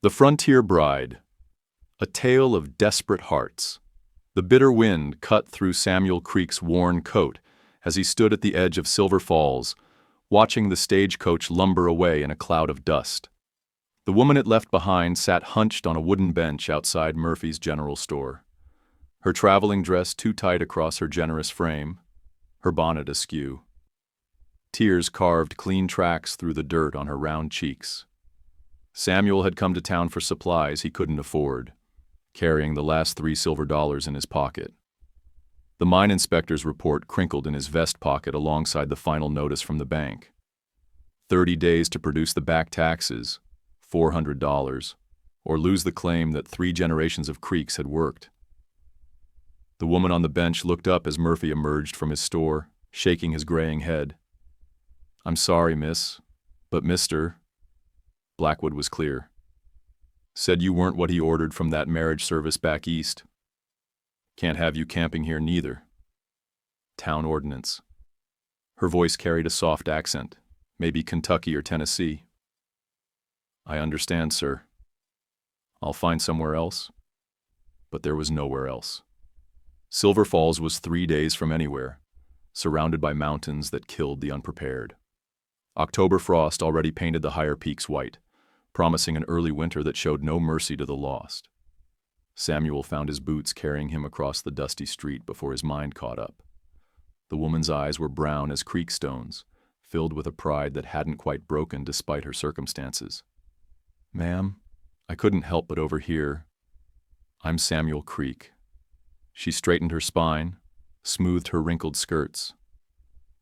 The Frontier Bride, a tale of desperate hearts. The bitter wind cut through Samuel Creek's worn coat as he stood at the edge of Silver Falls, watching the stagecoach lumber away in a cloud of dust. The woman it left behind sat hunched on a wooden bench outside Murphy's general store, her traveling dress too tight across her generous frame, her bonnet askew. Tears carved clean tracks through the dirt on her round cheeks. Samuel had come to town for supplies he couldn't afford, carrying the last 3 silver dollars in his pocket. The mine inspector's report crinkled in his vest pocket alongside the final notice from the bank. 30 days to produce the back taxes, $400, or lose the claim that 3 generations of Creeks had worked. The woman on the bench looked up as Murphy emerged from his store, shaking his graying head. "I'm sorry, miss, but Mr. Blackwood was clear. Said you weren't what he ordered from that marriage service back east. Can't have you camping here neither. Town ordinance." Her voice carried a soft accent, maybe Kentucky or Tennessee. "I understand, sir. I'll find somewhere else." But there was nowhere else. Silver Falls was 3 days from anywhere, surrounded by mountains that killed the unprepared. October frost already painted the higher peaks white, promising an early winter that showed no mercy to the lost. Samuel found his boots carrying him across the dusty street before his mind caught up. The woman's eyes were brown as creek stones, filled with a pride that hadn't quite broken despite her circumstances. "Ma'am, I couldn't help but overhear. I'm Samuel Creek." She straightened her spine, smoothed her wrinkled skirts.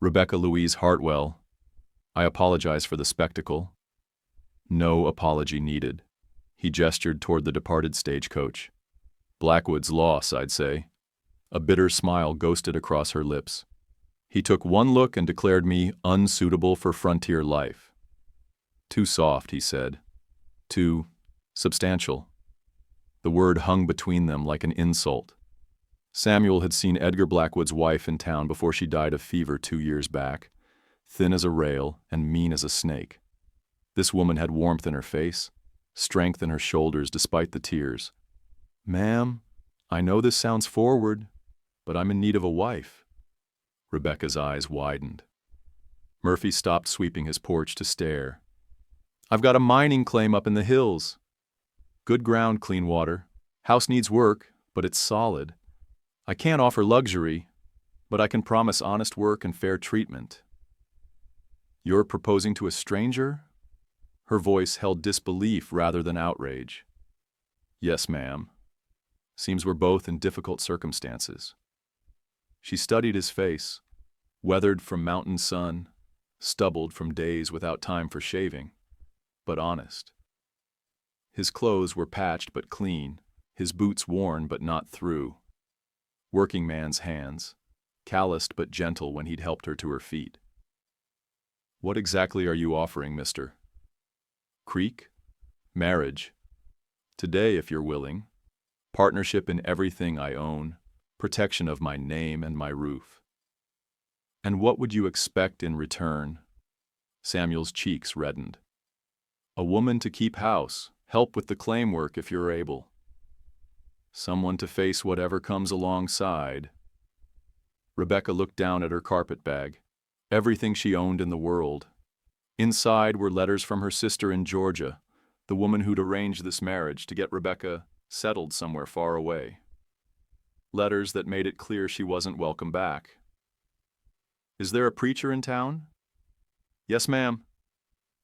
"Rebecca Louise Hartwell. I apologize for the spectacle." No apology needed. He gestured toward the departed stagecoach. "Blackwood's loss, I'd say." A bitter smile ghosted across her lips. "He took one look and declared me unsuitable for frontier life." "Too soft," he said. "Too substantial." The word hung between them like an insult. Samuel had seen Edgar Blackwood's wife in town before she died of fever 2 years back, thin as a rail and mean as a snake. This woman had warmth in her face, strength in her shoulders despite the tears. "Ma'am, I know this sounds forward, but I'm in need of a wife." Rebecca's eyes widened. Murphy stopped sweeping his porch to stare. "I've got a mining claim up in the hills. Good ground, clean water. House needs work, but it's solid. I can't offer luxury, but I can promise honest work and fair treatment." "You're proposing to a stranger?" Her voice held disbelief rather than outrage. "Yes, ma'am. Seems we're both in difficult circumstances." She studied his face, weathered from mountain sun, stubbled from days without time for shaving, but honest. His clothes were patched but clean, his boots worn but not through. Working man's hands, calloused but gentle when he'd helped her to her feet. "What exactly are you offering, mister?" "Creek? Marriage. Today, if you're willing. Partnership in everything I own. Protection of my name and my roof." "And what would you expect in return?" Samuel's cheeks reddened. "A woman to keep house, help with the claim work if you're able. Someone to face whatever comes alongside." Rebecca looked down at her carpet bag, everything she owned in the world. Inside were letters from her sister in Georgia, the woman who'd arranged this marriage to get Rebecca settled somewhere far away. Letters that made it clear she wasn't welcome back. "Is there a preacher in town?" "Yes, ma'am."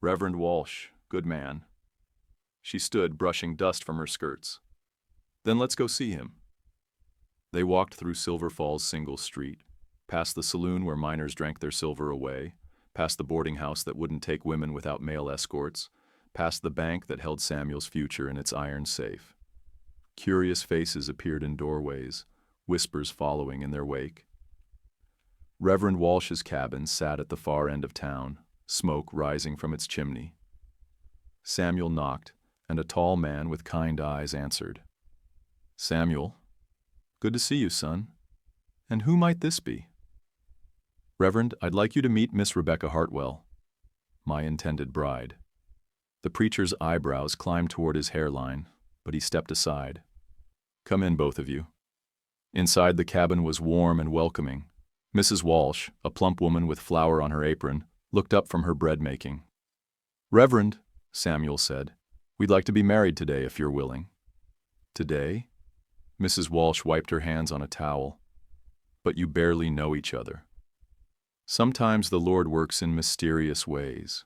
"Reverend Walsh, good man." She stood brushing dust from her skirts. "Then let's go see him." They walked through Silver Falls' single street, past the saloon where miners drank their silver away, past the boarding house that wouldn't take women without male escorts, past the bank that held Samuel's future in its iron safe. Curious faces appeared in doorways, whispers following in their wake. Reverend Walsh's cabin sat at the far end of town, smoke rising from its chimney. Samuel knocked, and a tall man with kind eyes answered. "Samuel, good to see you, son. And who might this be?" "Reverend, I'd like you to meet Miss Rebecca Hartwell, my intended bride." The preacher's eyebrows climbed toward his hairline, but he stepped aside. "Come in, both of you." Inside, the cabin was warm and welcoming. Mrs. Walsh, a plump woman with flour on her apron, looked up from her bread-making. "Reverend," Samuel said, "we'd like to be married today if you're willing." "Today?" Mrs. Walsh wiped her hands on a towel. "But you barely know each other." "Sometimes the Lord works in mysterious ways,"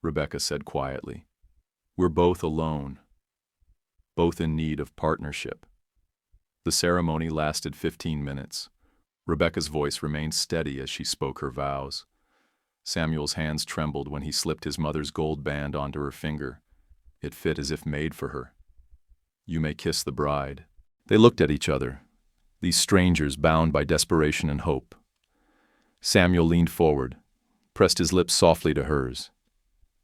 Rebecca said quietly. "We're both alone, both in need of partnership." The ceremony lasted 15 minutes. Rebecca's voice remained steady as she spoke her vows. Samuel's hands trembled when he slipped his mother's gold band onto her finger. It fit as if made for her. "You may kiss the bride." They looked at each other, these strangers bound by desperation and hope. Samuel leaned forward, pressed his lips softly to hers.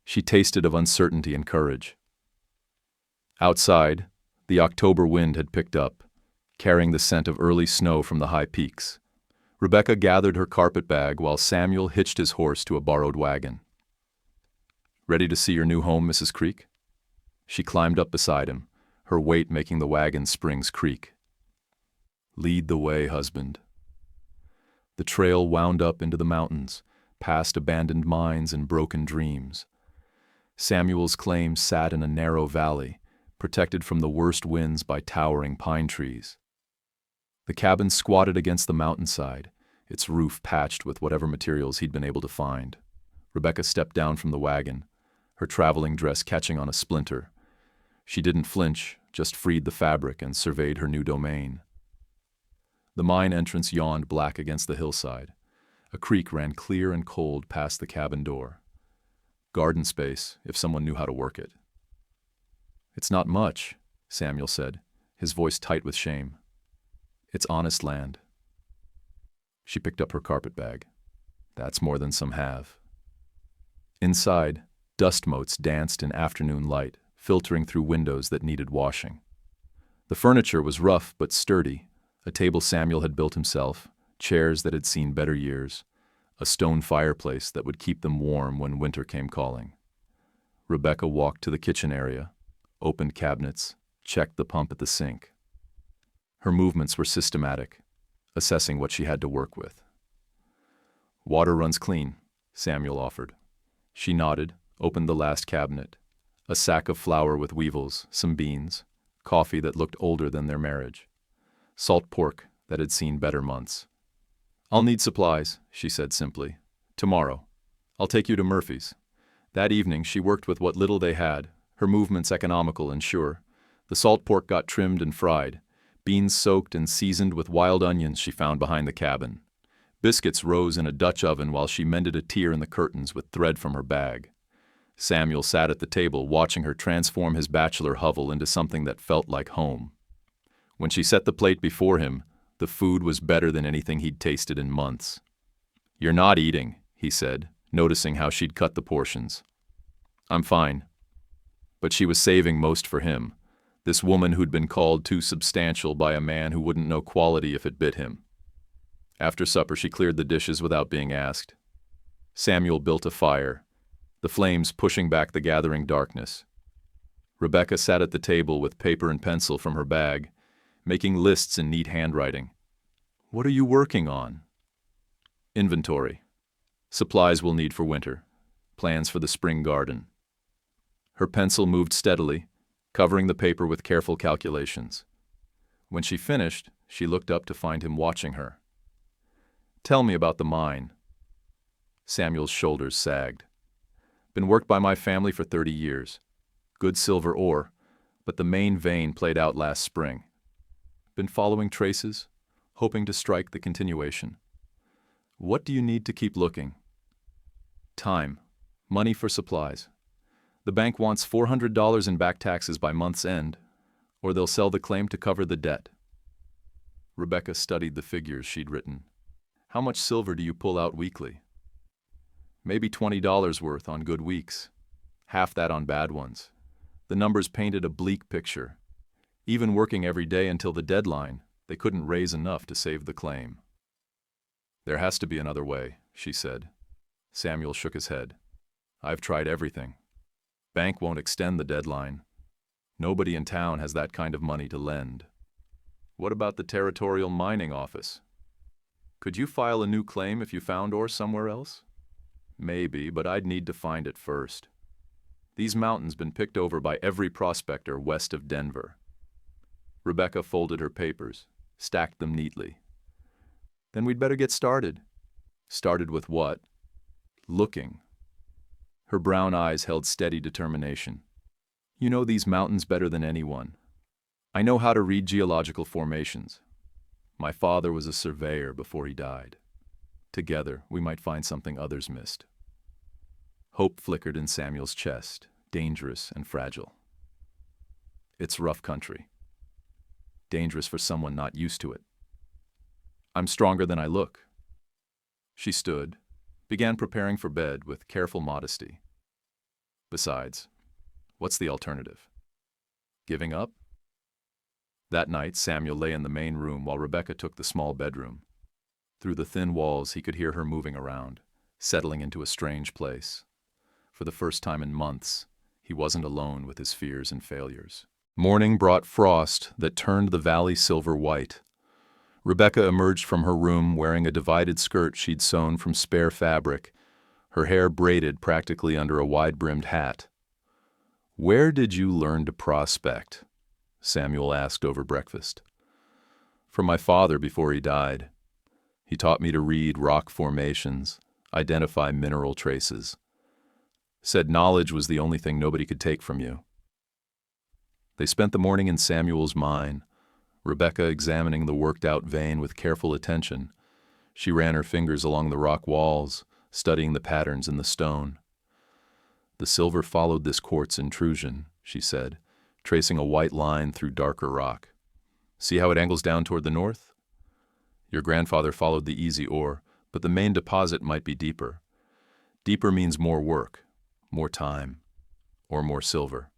She tasted of uncertainty and courage. Outside, the October wind had picked up, carrying the scent of early snow from the high peaks. Rebecca gathered her carpet bag while Samuel hitched his horse to a borrowed wagon. "Ready to see your new home, Mrs. Creek?" She climbed up beside him, her weight making the wagon's springs creak. "Lead the way, husband." The trail wound up into the mountains, past abandoned mines and broken dreams. Samuel's claim sat in a narrow valley, protected from the worst winds by towering pine trees. The cabin squatted against the mountainside, its roof patched with whatever materials he'd been able to find. Rebecca stepped down from the wagon, her traveling dress catching on a splinter. She didn't flinch, just freed the fabric and surveyed her new domain. The mine entrance yawned black against the hillside. A creek ran clear and cold past the cabin door. Garden space, if someone knew how to work it. "It's not much," Samuel said, his voice tight with shame. "It's honest land." She picked up her carpet bag. "That's more than some have." Inside, dust motes danced in afternoon light, filtering through windows that needed washing. The furniture was rough but sturdy, a table Samuel had built himself, chairs that had seen better years, a stone fireplace that would keep them warm when winter came calling. Rebecca walked to the kitchen area, opened cabinets, checked the pump at the sink. Her movements were systematic, assessing what she had to work with. "Water runs clean," Samuel offered. She nodded, opened the last cabinet. A sack of flour with weevils, some beans, coffee that looked older than their marriage, salt pork that had seen better months. "I'll need supplies," she said simply. "Tomorrow. I'll take you to Murphy's." That evening she worked with what little they had, her movements economical and sure. The salt pork got trimmed and fried, beans soaked and seasoned with wild onions she found behind the cabin. Biscuits rose in a Dutch oven while she mended a tear in the curtains with thread from her bag. Samuel sat at the table watching her transform his bachelor hovel into something that felt like home. When she set the plate before him, the food was better than anything he'd tasted in months. "You're not eating," he said, noticing how she'd cut the portions. "I'm fine." But she was saving most for him, this woman who'd been called too substantial by a man who wouldn't know quality if it bit him. After supper she cleared the dishes without being asked. Samuel built a fire, the flames pushing back the gathering darkness. Rebecca sat at the table with paper and pencil from her bag, making lists in neat handwriting. "What are you working on?" "Inventory. Supplies we'll need for winter. Plans for the spring garden." Her pencil moved steadily, covering the paper with careful calculations. When she finished, she looked up to find him watching her. "Tell me about the mine." Samuel's shoulders sagged. "Been worked by my family for 30 years. Good silver ore, but the main vein played out last spring. Been following traces, hoping to strike the continuation. What do you need to keep looking?" "Time. Money for supplies. The bank wants $400 in back taxes by month's end, or they'll sell the claim to cover the debt." Rebecca studied the figures she'd written. "How much silver do you pull out weekly?" "Maybe $20 worth on good weeks. Half that on bad ones." The numbers painted a bleak picture. Even working every day until the deadline, they couldn't raise enough to save the claim. "There has to be another way," she said. Samuel shook his head. "I've tried everything." Bank won't extend the deadline. Nobody in town has that kind of money to lend. What about the territorial mining office? Could you file a new claim if you found ore somewhere else? Maybe, but I'd need to find it first. These mountains been picked over by every prospector west of Denver. Rebecca folded her papers, stacked them neatly. Then we'd better get started. Started with what? Looking. Her brown eyes held steady determination. You know these mountains better than anyone. I know how to read geological formations. My father was a surveyor before he died. Together, we might find something others missed. Hope flickered in Samuel's chest, dangerous and fragile. It's rough country. Dangerous for someone not used to it. I'm stronger than I look. She stood, began preparing for bed with careful modesty. Besides, what's the alternative? Giving up? That night, Samuel lay in the main room while Rebecca took the small bedroom. Through the thin walls, he could hear her moving around, settling into a strange place. For the first time in months, he wasn't alone with his fears and failures. Morning brought frost that turned the valley silver white. Rebecca emerged from her room wearing a divided skirt she'd sewn from spare fabric, her hair braided practically under a wide-brimmed hat. "Where did you learn to prospect?" Samuel asked over breakfast. "From my father before he died. He taught me to read rock formations, identify mineral traces. Said knowledge was the only thing nobody could take from you." They spent the morning in Samuel's mine, Rebecca examining the worked-out vein with careful attention. She ran her fingers along the rock walls, studying the patterns in the stone. "The silver followed this quartz intrusion," she said, tracing a white line through darker rock. "See how it angles down toward the north? Your grandfather followed the easy ore, but the main deposit might be deeper. Deeper means more work, more time, or more silver."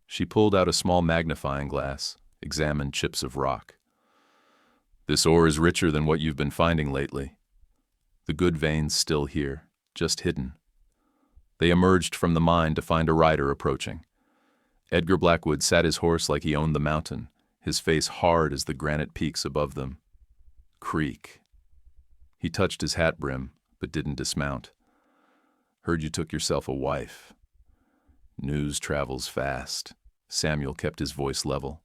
She pulled out a small magnifying glass, examined chips of rock. "This ore is richer than what you've been finding lately. The good veins still here, just hidden." They emerged from the mine to find a rider approaching. Edgar Blackwood sat his horse like he owned the mountain, his face hard as the granite peaks above them. "Creek." He touched his hat brim, but didn't dismount. "Heard you took yourself a wife." "News travels fast." Samuel kept his voice level.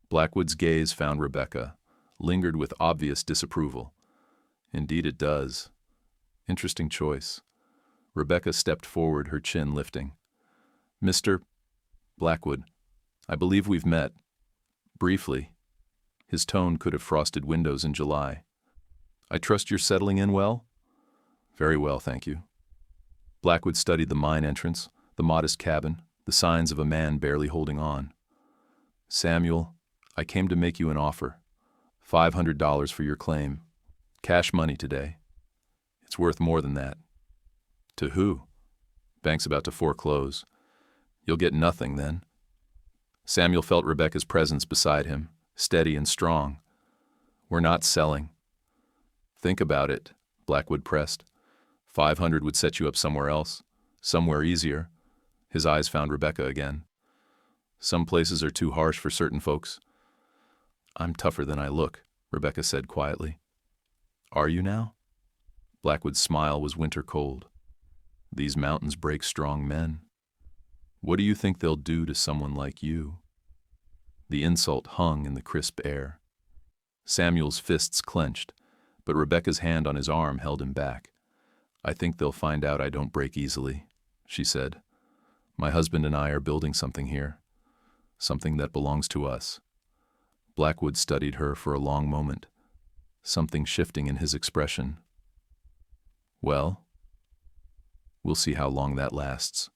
Blackwood's gaze found Rebecca, lingered with obvious disapproval. "Indeed it does. Interesting choice." Rebecca stepped forward, her chin lifting. "Mr. Blackwood, I believe we've met. Briefly." His tone could have frosted windows in July. "I trust you're settling in well?" "Very well, thank you." Blackwood studied the mine entrance, the modest cabin, the signs of a man barely holding on. "Samuel, I came to make you an offer. $500 for your claim. Cash money today. It's worth more than that." "To who?" "Bank's about to foreclose. You'll get nothing then." Samuel felt Rebecca's presence beside him, steady and strong. "We're not selling." "Think about it," Blackwood pressed. 500 would set you up somewhere else, somewhere easier." His eyes found Rebecca again. "Some places are too harsh for certain folks." "I'm tougher than I look," Rebecca said quietly. "Are you now?" Blackwood's smile was winter cold. "These mountains break strong men. What do you think they'll do to someone like you?" The insult hung in the crisp air. Samuel's fists clenched, but Rebecca's hand on his arm held him back. "I think they'll find out I don't break easily," she said. "My husband and I are building something here, something that belongs to us." Blackwood studied her for a long moment, something shifting in his expression. "Well, we'll see how long that lasts."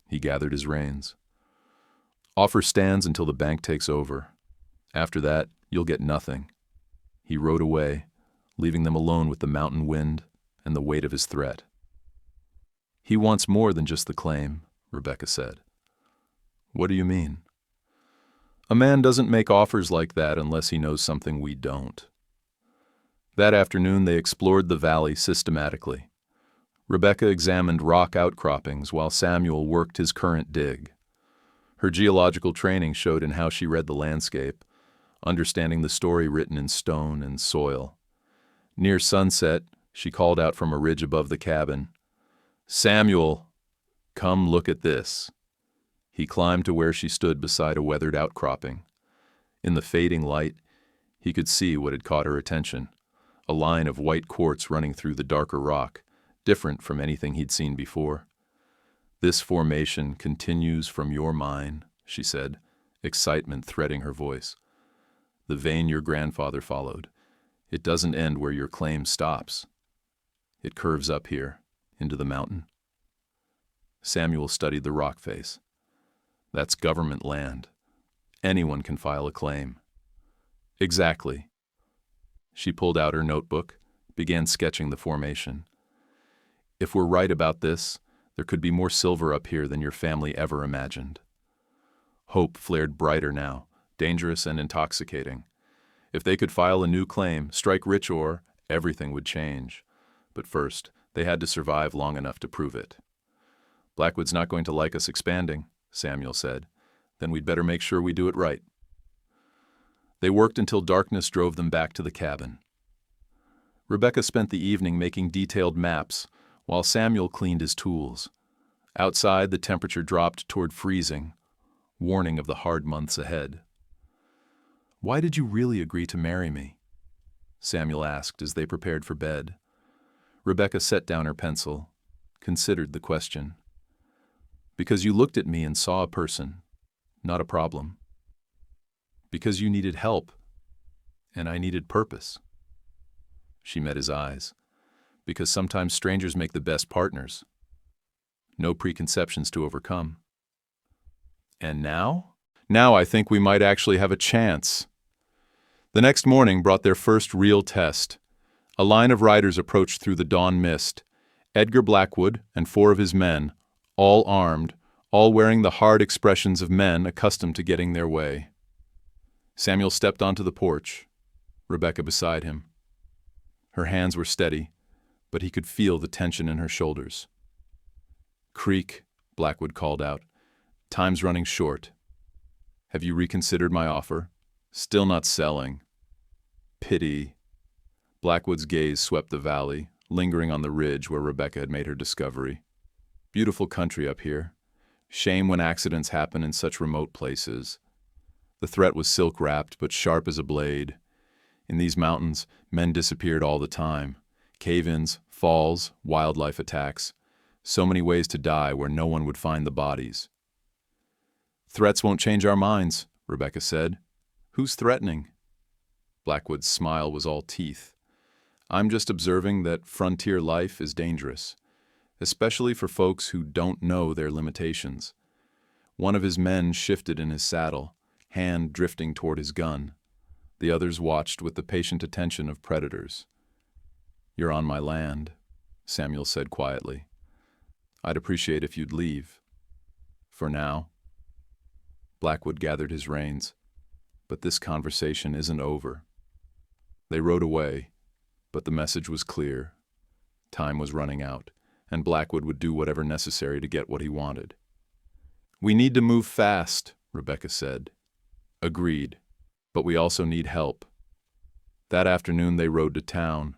He gathered his reins. "Offer stands until the bank takes over. After that, you'll get nothing." He rode away, leaving them alone with the mountain wind and the weight of his threat. "He wants more than just the claim," Rebecca said. "What do you mean?" "A man doesn't make offers like that unless he knows something we don't." That afternoon they explored the valley systematically. Rebecca examined rock outcroppings while Samuel worked his current dig. Her geological training showed in how she read the landscape, understanding the story written in stone and soil. Near sunset, she called out from a ridge above the cabin, "Samuel, come look at this." He climbed to where she stood beside a weathered outcropping. In the fading light, he could see what had caught her attention, a line of white quartz running through the darker rock, different from anything he'd seen before. "This formation continues from your mine," she said, excitement threading her voice. "The vein your grandfather followed. It doesn't end where your claim stops. It curves up here, into the mountain." Samuel studied the rock face. "That's government land. Anyone can file a claim." "Exactly." She pulled out her notebook, began sketching the formation. "If we're right about this, there could be more silver up here than your family ever imagined." Hope flared brighter now, dangerous and intoxicating. If they could file a new claim, strike rich ore, everything would change. But first, they had to survive long enough to prove it. "Blackwood's not going to like us expanding," Samuel said. "Then we'd better make sure we do it right." They worked until darkness drove them back to the cabin. Rebecca spent the evening making detailed maps, while Samuel cleaned his tools. Outside, the temperature dropped toward freezing, warning of the hard months ahead. "Why did you really agree to marry me?" Samuel asked as they prepared for bed. Rebecca set down her pencil, considered the question. "Because you looked at me and saw a person, not a problem. Because you needed help, and I needed purpose." She met his eyes. "Because sometimes strangers make the best partners. No preconceptions to overcome." "And now?" "Now I think we might actually have a chance." The next morning brought their first real test. A line of riders approached through the dawn mist. Edgar Blackwood and 4 of his men, all armed, all wearing the hard expressions of men accustomed to getting their way. Samuel stepped onto the porch, Rebecca beside him. Her hands were steady, but he could feel the tension in her shoulders. "Creek," Blackwood called out, "time's running short. Have you reconsidered my offer? Still not selling. Pity." Blackwood's gaze swept the valley, lingering on the ridge where Rebecca had made her discovery. "Beautiful country up here. Shame when accidents happen in such remote places." The threat was silk-wrapped, but sharp as a blade. In these mountains, men disappeared all the time. Cave-ins, falls, wildlife attacks. So many ways to die where no one would find the bodies. "Threats won't change our minds," Rebecca said. "Who's threatening?" Blackwood's smile was all teeth. "I'm just observing that frontier life is dangerous, especially for folks who don't know their limitations." One of his men shifted in his saddle, hand drifting toward his gun. The others watched with the patient attention of predators. "You're on my land," Samuel said quietly. "I'd appreciate if you'd leave. For now." Blackwood gathered his reins. "But this conversation isn't over." They rode away, but the message was clear. Time was running out, and Blackwood would do whatever necessary to get what he wanted. "We need to move fast," Rebecca said. "Agreed, but we also need help." That afternoon they rode to town.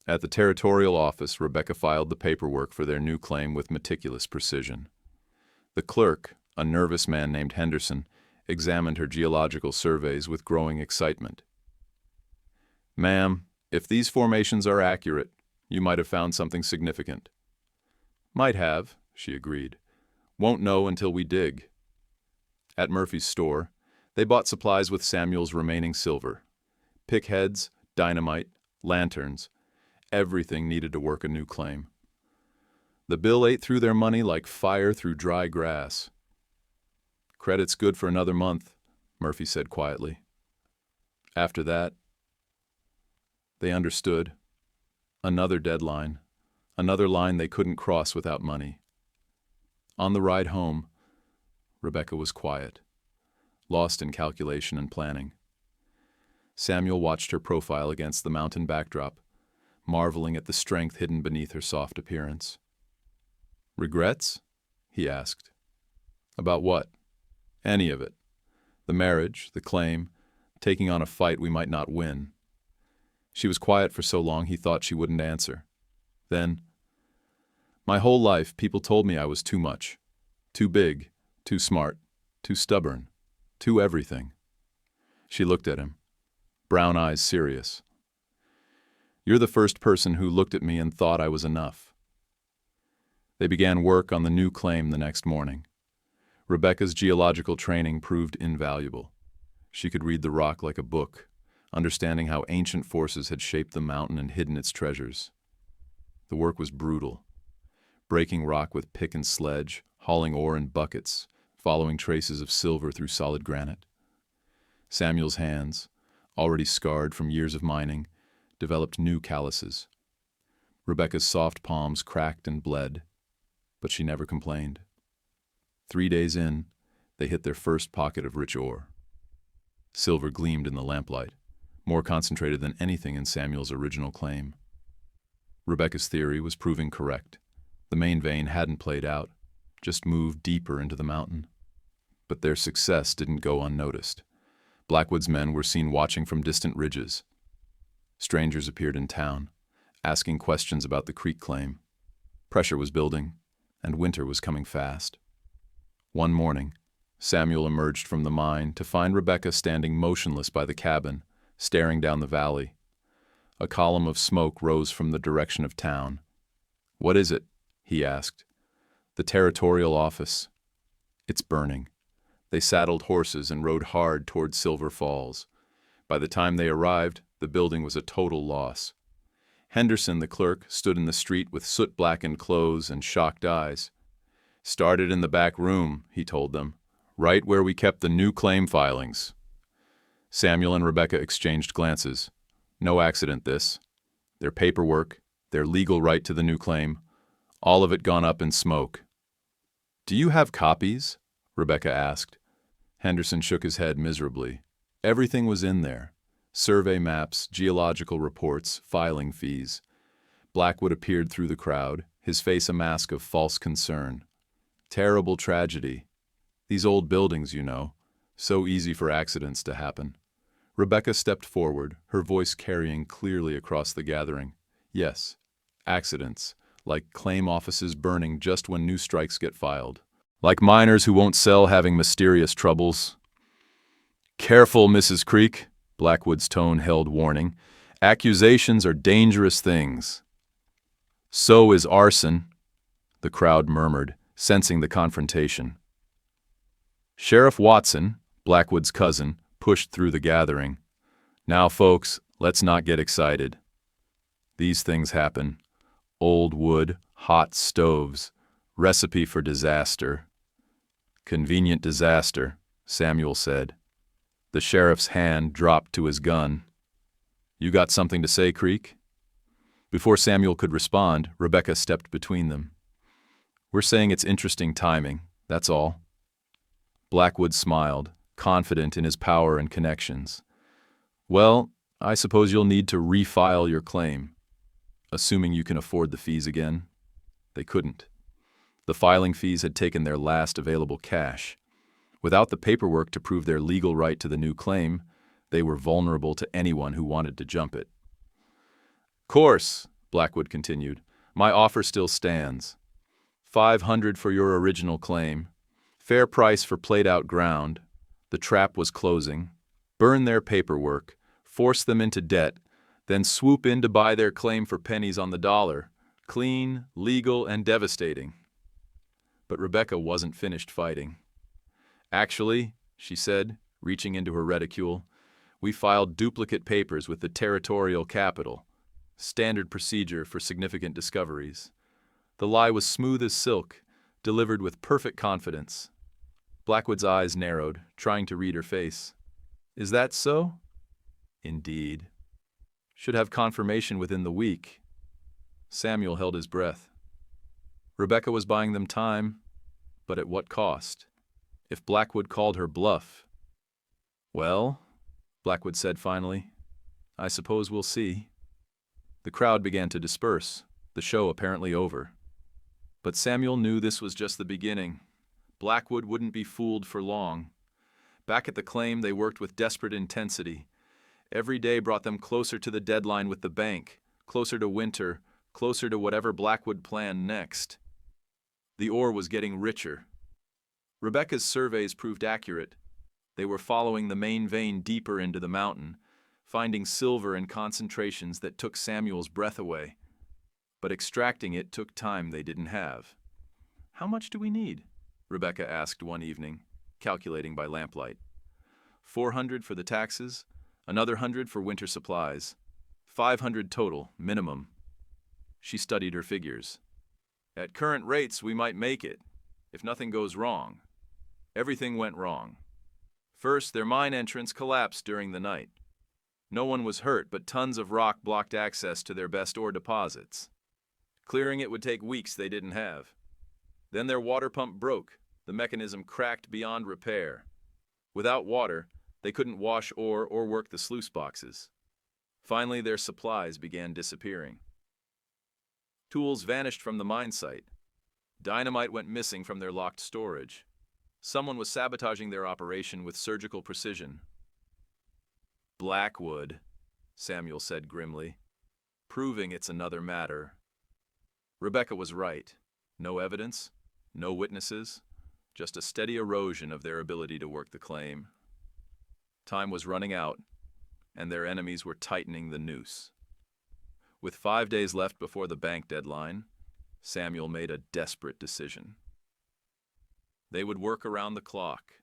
At the territorial office, Rebecca filed the paperwork for their new claim with meticulous precision. The clerk, a nervous man named Henderson, examined her geological surveys with growing excitement. "Ma'am, if these formations are accurate, you might have found something significant." "Might have," she agreed. "Won't know until we dig." At Murphy's store, they bought supplies with Samuel's remaining silver. Pickheads, dynamite, lanterns, everything needed to work a new claim. The bill ate through their money like fire through dry grass. "Credit's good for another month," Murphy said quietly. After that, they understood. Another deadline, another line they couldn't cross without money. On the ride home, Rebecca was quiet, lost in calculation and planning. Samuel watched her profile against the mountain backdrop, marveling at the strength hidden beneath her soft appearance. "Regrets?" he asked. "About what?" "Any of it. The marriage, the claim, taking on a fight we might not win." She was quiet for so long he thought she wouldn't answer. Then, "My whole life people told me I was too much. Too big, too smart, too stubborn, too everything." She looked at him, brown eyes serious. "You're the first person who looked at me and thought I was enough." They began work on the new claim the next morning. Rebecca's geological training proved invaluable. She could read the rock like a book, understanding how ancient forces had shaped the mountain and hidden its treasures. The work was brutal, breaking rock with pick and sledge, hauling ore in buckets, following traces of silver through solid granite. Samuel's hands, already scarred from years of mining, developed new calluses. Rebecca's soft palms cracked and bled, but she never complained. 3 days in, they hit their first pocket of rich ore. Silver gleamed in the lamplight, more concentrated than anything in Samuel's original claim. Rebecca's theory was proving correct. The main vein hadn't played out, just moved deeper into the mountain. But their success didn't go unnoticed. Blackwood's men were seen watching from distant ridges. Strangers appeared in town, asking questions about the creek claim. Pressure was building, and winter was coming fast. One morning, Samuel emerged from the mine to find Rebecca standing motionless by the cabin, staring down the valley. A column of smoke rose from the direction of town. "What is it?" he asked. "The territorial office." "It's burning." They saddled horses and rode hard toward Silver Falls. By the time they arrived, the building was a total loss. Henderson, the clerk, stood in the street with soot-blackened clothes and shocked eyes. "Started in the back room," he told them, "right where we kept the new claim filings." Samuel and Rebecca exchanged glances. No accident, this. Their paperwork, their legal right to the new claim, all of it gone up in smoke. "Do you have copies?" Rebecca asked. Henderson shook his head miserably. Everything was in there. Survey maps, geological reports, filing fees. Blackwood appeared through the crowd, his face a mask of false concern. "Terrible tragedy. These old buildings, you know. So easy for accidents to happen." Rebecca stepped forward, her voice carrying clearly across the gathering. "Yes, accidents, like claim offices burning just when new strikes get filed. Like miners who won't sell having mysterious troubles." "Careful, Mrs. Creek," Blackwood's tone held warning. "Accusations are dangerous things." "So is arson," the crowd murmured, sensing the confrontation. Sheriff Watson, Blackwood's cousin, pushed through the gathering. "Now, folks, let's not get excited. These things happen. Old wood, hot stoves, recipe for disaster." "Convenient disaster," Samuel said. The sheriff's hand dropped to his gun. "You got something to say, Creek?" Before Samuel could respond, Rebecca stepped between them. "We're saying it's interesting timing, that's all." Blackwood smiled, confident in his power and connections. "Well, I suppose you'll need to refile your claim, assuming you can afford the fees again." They couldn't. The filing fees had taken their last available cash. Without the paperwork to prove their legal right to the new claim, they were vulnerable to anyone who wanted to jump it. "Course," Blackwood continued, "my offer still stands. $500 for your original claim. Fair price for played-out ground. The trap was closing. Burn their paperwork, force them into debt, then swoop in to buy their claim for pennies on the dollar. Clean, legal, and devastating." But Rebecca wasn't finished fighting. "Actually," she said, reaching into her reticule, "we filed duplicate papers with the territorial capital. Standard procedure for significant discoveries." The lie was smooth as silk, delivered with perfect confidence. Blackwood's eyes narrowed, trying to read her face. "Is that so?" "Indeed." "Should have confirmation within the week." Samuel held his breath. Rebecca was buying them time, but at what cost? If Blackwood called her bluff— "Well," Blackwood said finally, "I suppose we'll see." The crowd began to disperse, the show apparently over. But Samuel knew this was just the beginning. Blackwood wouldn't be fooled for long. Back at the claim, they worked with desperate intensity. Every day brought them closer to the deadline with the bank, closer to winter, closer to whatever Blackwood planned next. The ore was getting richer. Rebecca's surveys proved accurate. They were following the main vein deeper into the mountain, finding silver in concentrations that took Samuel's breath away. But extracting it took time they didn't have. "How much do we need?" Rebecca asked one evening, calculating by lamplight. 400 for the taxes, another 100 for winter supplies. 500 total, minimum. She studied her figures. "At current rates, we might make it, if nothing goes wrong." Everything went wrong. First, their mine entrance collapsed during the night. No one was hurt, but tons of rock blocked access to their best ore deposits. Clearing it would take weeks they didn't have. Then their water pump broke. The mechanism cracked beyond repair. Without water, they couldn't wash ore or work the sluice boxes. Finally, their supplies began disappearing. Tools vanished from the mine site. Dynamite went missing from their locked storage. Someone was sabotaging their operation with surgical precision. "Blackwood," Samuel said grimly. "Proving it's another matter." Rebecca was right. No evidence, no witnesses, just a steady erosion of their ability to work the claim. Time was running out, and their enemies were tightening the noose. With 5 days left before the bank deadline, Samuel made a desperate decision. They would work around the clock,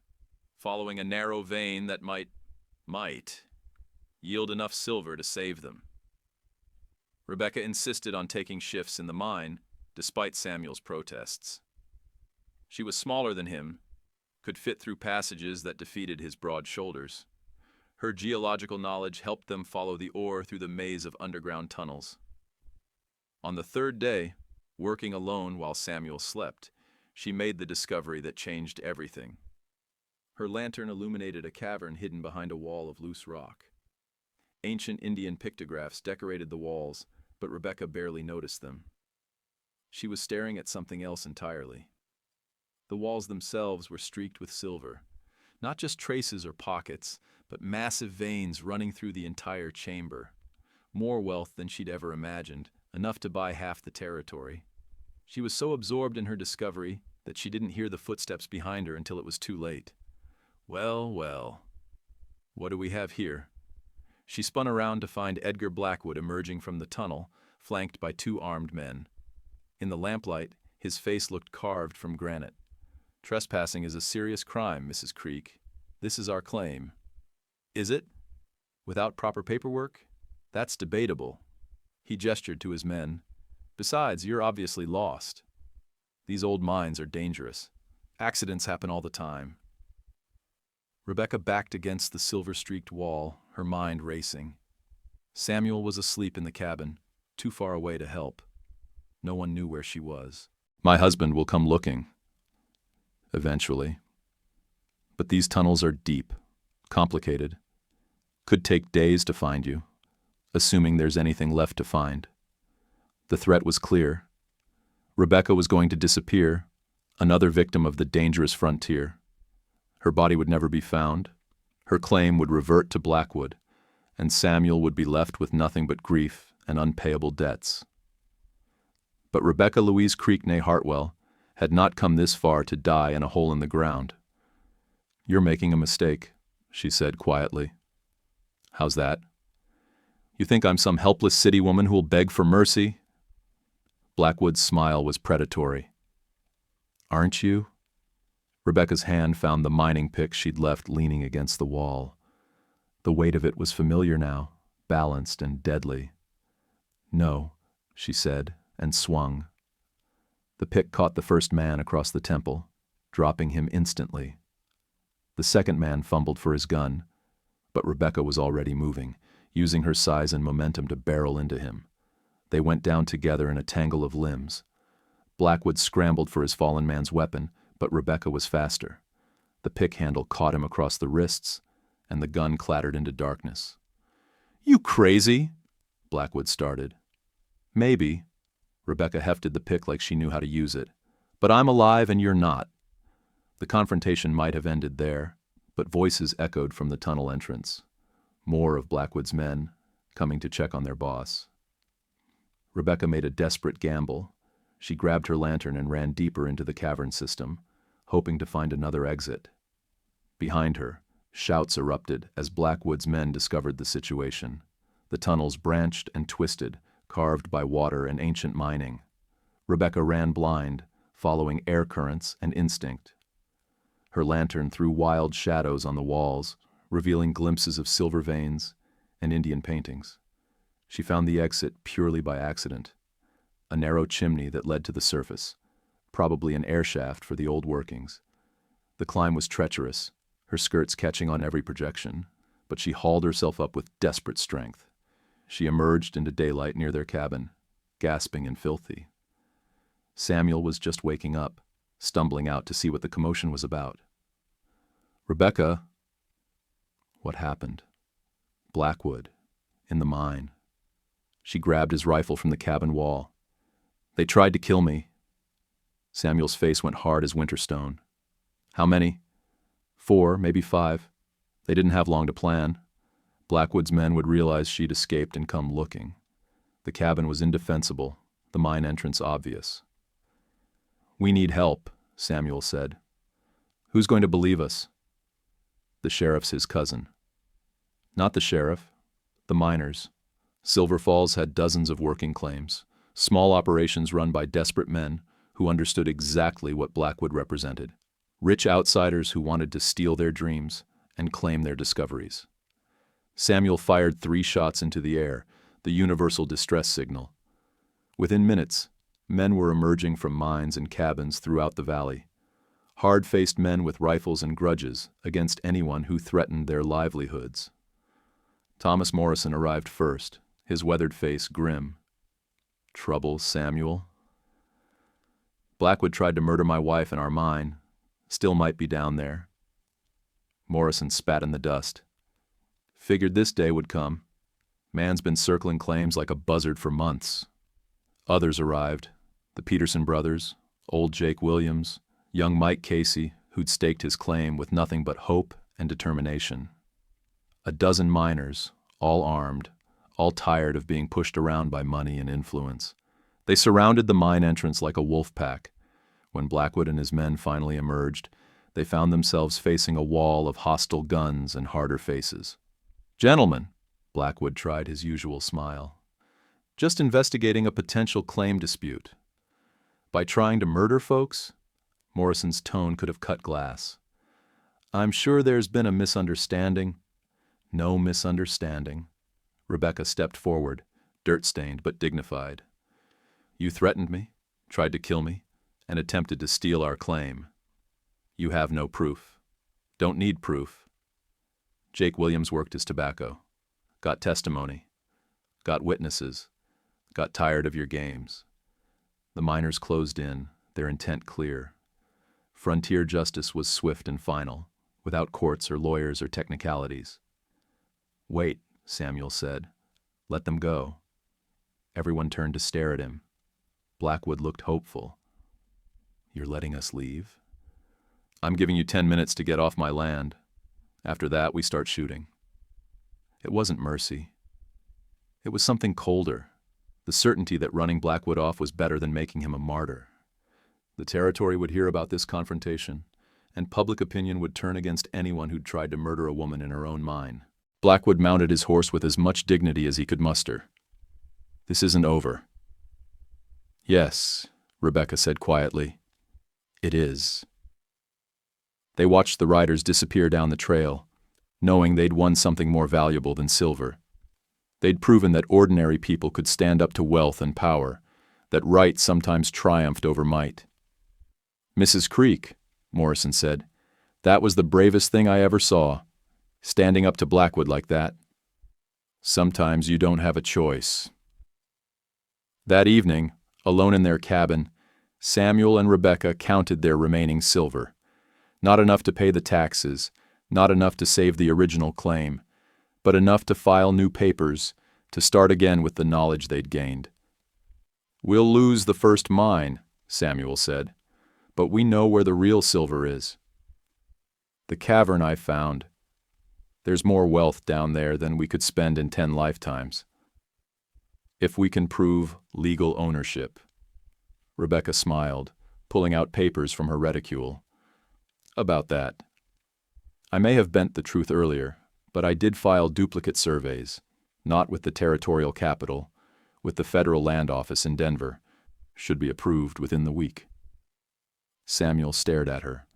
following a narrow vein that might yield enough silver to save them. Rebecca insisted on taking shifts in the mine, despite Samuel's protests. She was smaller than him, could fit through passages that defeated his broad shoulders. Her geological knowledge helped them follow the ore through the maze of underground tunnels. On the third day, working alone while Samuel slept, she made the discovery that changed everything. Her lantern illuminated a cavern hidden behind a wall of loose rock. Ancient Indian pictographs decorated the walls, but Rebecca barely noticed them. She was staring at something else entirely. The walls themselves were streaked with silver, not just traces or pockets, but massive veins running through the entire chamber. More wealth than she'd ever imagined, enough to buy half the territory. She was so absorbed in her discovery that she didn't hear the footsteps behind her until it was too late. Well, well. What do we have here? She spun around to find Edgar Blackwood emerging from the tunnel, flanked by 2 armed men. In the lamplight, his face looked carved from granite. "Trespassing is a serious crime, Mrs. Creek. This is our claim." "Is it? Without proper paperwork? That's debatable." He gestured to his men. "Besides, you're obviously lost. These old mines are dangerous. Accidents happen all the time." Rebecca backed against the silver-streaked wall, her mind racing. Samuel was asleep in the cabin, too far away to help. No one knew where she was. "My husband will come looking. Eventually. But these tunnels are deep, complicated. Could take days to find you, assuming there's anything left to find." The threat was clear. Rebecca was going to disappear, another victim of the dangerous frontier. Her body would never be found. Her claim would revert to Blackwood, and Samuel would be left with nothing but grief and unpayable debts. But Rebecca Louise Creekney Hartwell had not come this far to die in a hole in the ground. "You're making a mistake," she said quietly. "How's that? You think I'm some helpless city woman who'll beg for mercy?" Blackwood's smile was predatory. "Aren't you?" Rebecca's hand found the mining pick she'd left leaning against the wall. The weight of it was familiar now, balanced and deadly. "No," she said, and swung. The pick caught the first man across the temple, dropping him instantly. The second man fumbled for his gun, but Rebecca was already moving, using her size and momentum to barrel into him. They went down together in a tangle of limbs. Blackwood scrambled for his fallen man's weapon, but Rebecca was faster. The pick handle caught him across the wrists, and the gun clattered into darkness. "You crazy?" Blackwood started. Maybe. Rebecca hefted the pick like she knew how to use it. But I'm alive and you're not. The confrontation might have ended there, but voices echoed from the tunnel entrance. More of Blackwood's men, coming to check on their boss. Rebecca made a desperate gamble. She grabbed her lantern and ran deeper into the cavern system, hoping to find another exit. Behind her, shouts erupted as Blackwood's men discovered the situation. The tunnels branched and twisted, carved by water and ancient mining. Rebecca ran blind, following air currents and instinct. Her lantern threw wild shadows on the walls, revealing glimpses of silver veins and Indian paintings. She found the exit purely by accident, a narrow chimney that led to the surface, probably an air shaft for the old workings. The climb was treacherous, her skirts catching on every projection, but she hauled herself up with desperate strength. She emerged into daylight near their cabin, gasping and filthy. Samuel was just waking up, stumbling out to see what the commotion was about. Rebecca. What happened? Blackwood, in the mine. She grabbed his rifle from the cabin wall. They tried to kill me. Samuel's face went hard as winter stone. How many? 4, maybe 5. They didn't have long to plan. Blackwood's men would realize she'd escaped and come looking. The cabin was indefensible, the mine entrance obvious. We need help, Samuel said. Who's going to believe us? The sheriff's his cousin. Not the sheriff, the miners. Silver Falls had dozens of working claims, small operations run by desperate men who understood exactly what Blackwood represented. Rich outsiders who wanted to steal their dreams and claim their discoveries. Samuel fired 3 shots into the air, the universal distress signal. Within minutes, men were emerging from mines and cabins throughout the valley. Hard-faced men with rifles and grudges against anyone who threatened their livelihoods. Thomas Morrison arrived first, his weathered face grim. Trouble, Samuel? Blackwood tried to murder my wife in our mine. Still might be down there. Morrison spat in the dust. Figured this day would come. Man's been circling claims like a buzzard for months. Others arrived. The Peterson brothers, old Jake Williams, young Mike Casey, who'd staked his claim with nothing but hope and determination. A dozen miners, all armed, all tired of being pushed around by money and influence. They surrounded the mine entrance like a wolf pack. When Blackwood and his men finally emerged, they found themselves facing a wall of hostile guns and harder faces. Gentlemen, Blackwood tried his usual smile. Just investigating a potential claim dispute. By trying to murder folks? Morrison's tone could have cut glass. I'm sure there's been a misunderstanding. No misunderstanding. Rebecca stepped forward, dirt-stained but dignified. You threatened me, tried to kill me, and attempted to steal our claim. You have no proof. Don't need proof. Jake Williams worked his tobacco. Got testimony. Got witnesses. Got tired of your games. The miners closed in, their intent clear. Frontier justice was swift and final, without courts or lawyers or technicalities. Wait, Samuel said. Let them go. Everyone turned to stare at him. Blackwood looked hopeful. You're letting us leave? I'm giving you 10 minutes to get off my land. After that, we start shooting. It wasn't mercy. It was something colder, the certainty that running Blackwood off was better than making him a martyr. The territory would hear about this confrontation, and public opinion would turn against anyone who'd tried to murder a woman in her own mine. Blackwood mounted his horse with as much dignity as he could muster. This isn't over. Yes, Rebecca said quietly. It is. They watched the riders disappear down the trail, knowing they'd won something more valuable than silver. They'd proven that ordinary people could stand up to wealth and power, that right sometimes triumphed over might. Mrs. Creek, Morrison said, that was the bravest thing I ever saw, standing up to Blackwood like that. Sometimes you don't have a choice. That evening, alone in their cabin, Samuel and Rebecca counted their remaining silver. Not enough to pay the taxes, not enough to save the original claim, but enough to file new papers, to start again with the knowledge they'd gained. We'll lose the first mine, Samuel said, but we know where the real silver is. The cavern I found. There's more wealth down there than we could spend in 10 lifetimes. If we can prove legal ownership. Rebecca smiled, pulling out papers from her reticule. About that. I may have bent the truth earlier, but I did file duplicate surveys, not with the territorial capital, with the federal land office in Denver. Should be approved within the week. Samuel stared at her.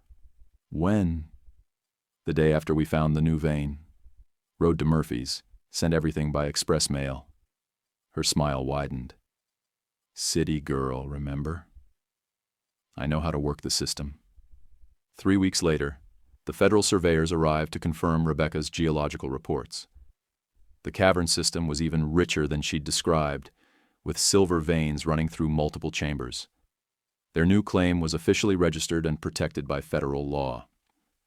When? The day after we found the new vein. Rode to Murphy's, sent everything by express mail. Her smile widened. City girl, remember? I know how to work the system. 3 weeks later, the federal surveyors arrived to confirm Rebecca's geological reports. The cavern system was even richer than she'd described, with silver veins running through multiple chambers. Their new claim was officially registered and protected by federal law.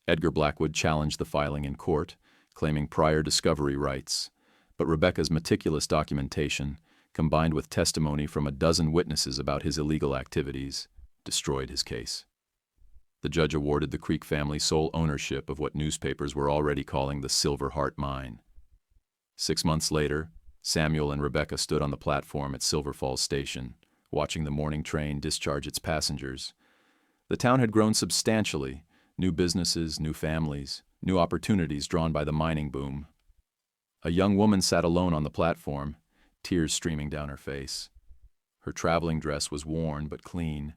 Edgar Blackwood challenged the filing in court, claiming prior discovery rights, but Rebecca's meticulous documentation, combined with testimony from a dozen witnesses about his illegal activities, destroyed his case. The judge awarded the Creek family sole ownership of what newspapers were already calling the Silver Heart Mine. 6 months later, Samuel and Rebecca stood on the platform at Silver Falls Station, watching the morning train discharge its passengers. The town had grown substantially, new businesses, new families, new opportunities drawn by the mining boom. A young woman sat alone on the platform, tears streaming down her face. Her traveling dress was worn but clean,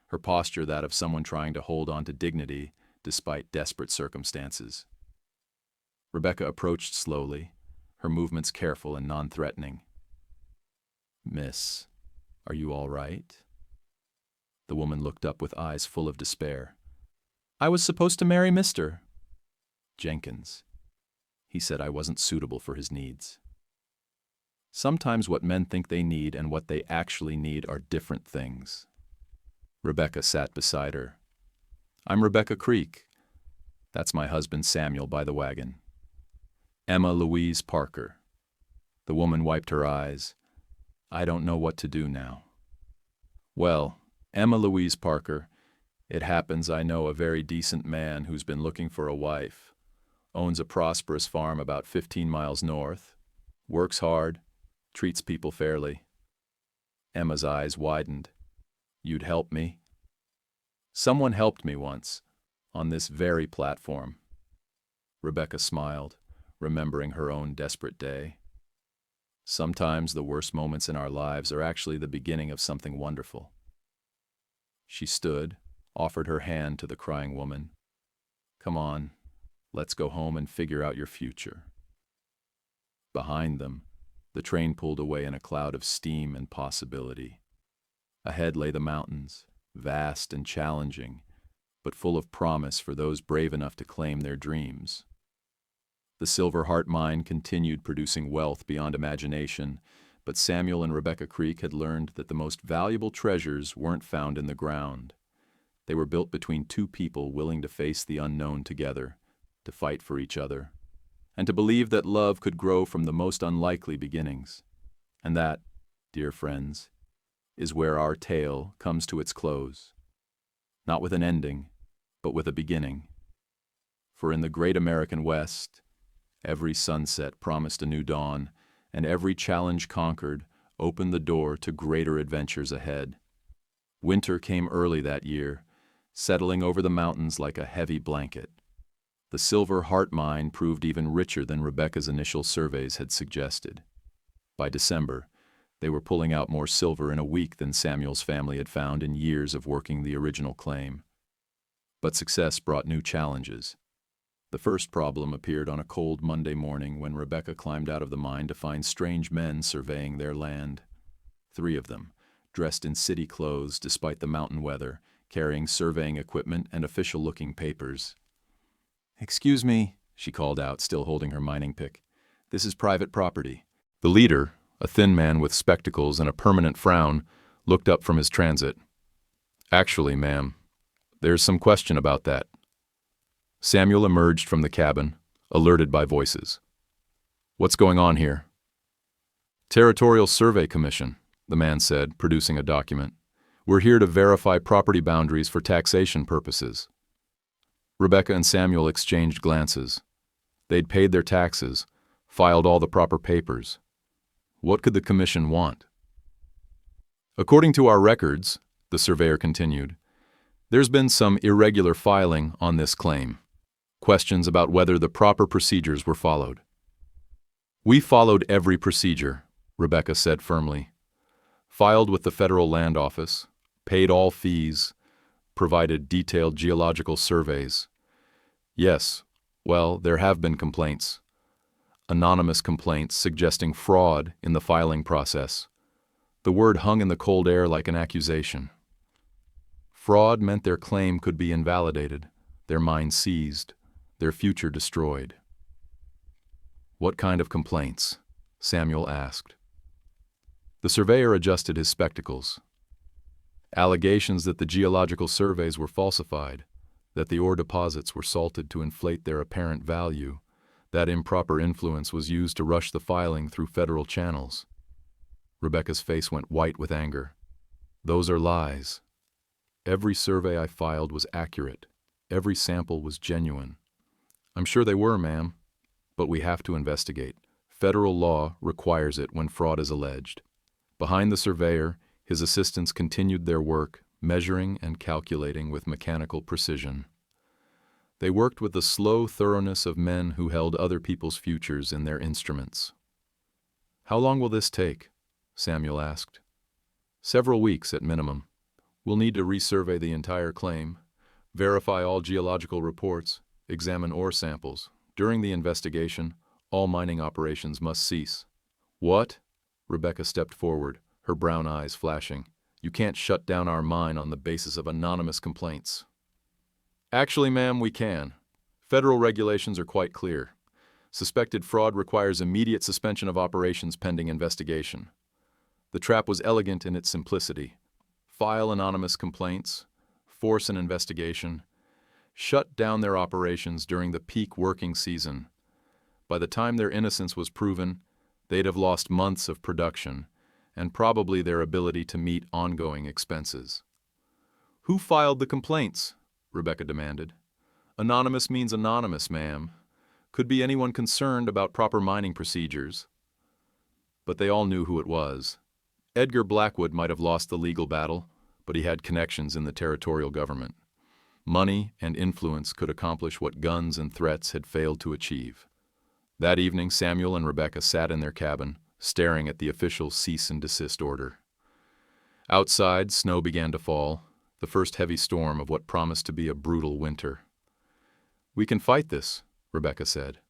her posture that of someone trying to hold on to dignity despite desperate circumstances. Rebecca approached slowly, her movements careful and non-threatening. Miss, are you all right? The woman looked up with eyes full of despair. I was supposed to marry Mr. Jenkins. He said I wasn't suitable for his needs. Sometimes what men think they need and what they actually need are different things. Rebecca sat beside her. I'm Rebecca Creek. That's my husband Samuel by the wagon. Emma Louise Parker. The woman wiped her eyes. I don't know what to do now. Well, Emma Louise Parker, it happens I know a very decent man who's been looking for a wife, owns a prosperous farm about 15 miles north, works hard, treats people fairly. Emma's eyes widened. You'd help me? Someone helped me once, on this very platform. Rebecca smiled, remembering her own desperate day. Sometimes the worst moments in our lives are actually the beginning of something wonderful. She stood, offered her hand to the crying woman. Come on, let's go home and figure out your future. Behind them, the train pulled away in a cloud of steam and possibility. Ahead lay the mountains, vast and challenging, but full of promise for those brave enough to claim their dreams. The Silver Heart Mine continued producing wealth beyond imagination, but Samuel and Rebecca Creek had learned that the most valuable treasures weren't found in the ground. They were built between two people willing to face the unknown together, to fight for each other, and to believe that love could grow from the most unlikely beginnings. And that, dear friends, is where our tale comes to its close. Not with an ending, but with a beginning. For in the great American West, every sunset promised a new dawn, and every challenge conquered opened the door to greater adventures ahead. Winter came early that year, settling over the mountains like a heavy blanket. The Silver Heart Mine proved even richer than Rebecca's initial surveys had suggested. By December, they were pulling out more silver in a week than Samuel's family had found in years of working the original claim. But success brought new challenges. The first problem appeared on a cold Monday morning when Rebecca climbed out of the mine to find strange men surveying their land. 3 of them, dressed in city clothes despite the mountain weather, carrying surveying equipment and official-looking papers. Excuse me, she called out, still holding her mining pick. This is private property. The leader, a thin man with spectacles and a permanent frown, looked up from his transit. Actually, ma'am, there's some question about that. Samuel emerged from the cabin, alerted by voices. What's going on here? Territorial Survey Commission, the man said, producing a document. "We're here to verify property boundaries for taxation purposes." Rebecca and Samuel exchanged glances. They'd paid their taxes, filed all the proper papers. What could the commission want? "According to our records," the surveyor continued, "there's been some irregular filing on this claim. Questions about whether the proper procedures were followed." "We followed every procedure," Rebecca said firmly. "Filed with the Federal Land Office, paid all fees, provided detailed geological surveys. Yes, well, there have been complaints. Anonymous complaints suggesting fraud in the filing process. The word hung in the cold air like an accusation. Fraud meant their claim could be invalidated, their mine seized, their future destroyed." "What kind of complaints?" Samuel asked. The surveyor adjusted his spectacles. "Allegations that the geological surveys were falsified, that the ore deposits were salted to inflate their apparent value, that improper influence was used to rush the filing through federal channels." Rebecca's face went white with anger. "Those are lies. Every survey I filed was accurate. Every sample was genuine." "I'm sure they were, ma'am. But we have to investigate. Federal law requires it when fraud is alleged." Behind the surveyor, his assistants continued their work, measuring and calculating with mechanical precision. They worked with the slow thoroughness of men who held other people's futures in their instruments. "How long will this take?" Samuel asked. "Several weeks at minimum. We'll need to resurvey the entire claim, verify all geological reports, examine ore samples. During the investigation, all mining operations must cease." "What?" Rebecca stepped forward, her brown eyes flashing. "You can't shut down our mine on the basis of anonymous complaints." "Actually, ma'am, we can. Federal regulations are quite clear. Suspected fraud requires immediate suspension of operations pending investigation. The trap was elegant in its simplicity. File anonymous complaints, force an investigation, shut down their operations during the peak working season. By the time their innocence was proven, they'd have lost months of production, and probably their ability to meet ongoing expenses." "Who filed the complaints?" Rebecca demanded. "Anonymous means anonymous, ma'am. Could be anyone concerned about proper mining procedures." But they all knew who it was. Edgar Blackwood might have lost the legal battle, but he had connections in the territorial government. Money and influence could accomplish what guns and threats had failed to achieve. That evening, Samuel and Rebecca sat in their cabin, staring at the official cease and desist order. Outside, snow began to fall, the first heavy storm of what promised to be a brutal winter. "We can fight this," Rebecca said.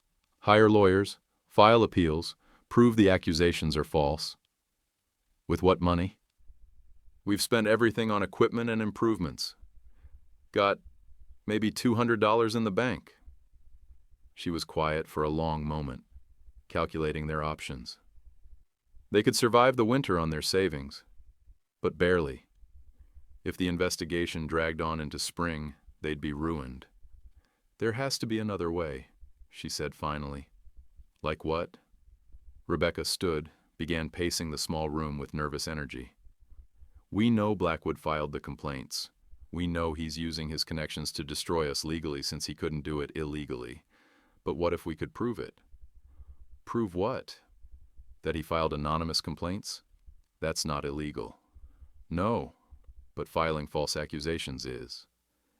"Hire lawyers, file appeals, prove the accusations are false." "With what money?" "We've spent everything on equipment and improvements. Got maybe $200 in the bank." She was quiet for a long moment, calculating their options. They could survive the winter on their savings, but barely. If the investigation dragged on into spring, they'd be ruined. "There has to be another way," she said finally. "Like what?" Rebecca stood, began pacing the small room with nervous energy. "We know Blackwood filed the complaints. We know he's using his connections to destroy us legally since he couldn't do it illegally. But what if we could prove it?" "Prove what?" "That he filed anonymous complaints? That's not illegal." "No, but filing false accusations is.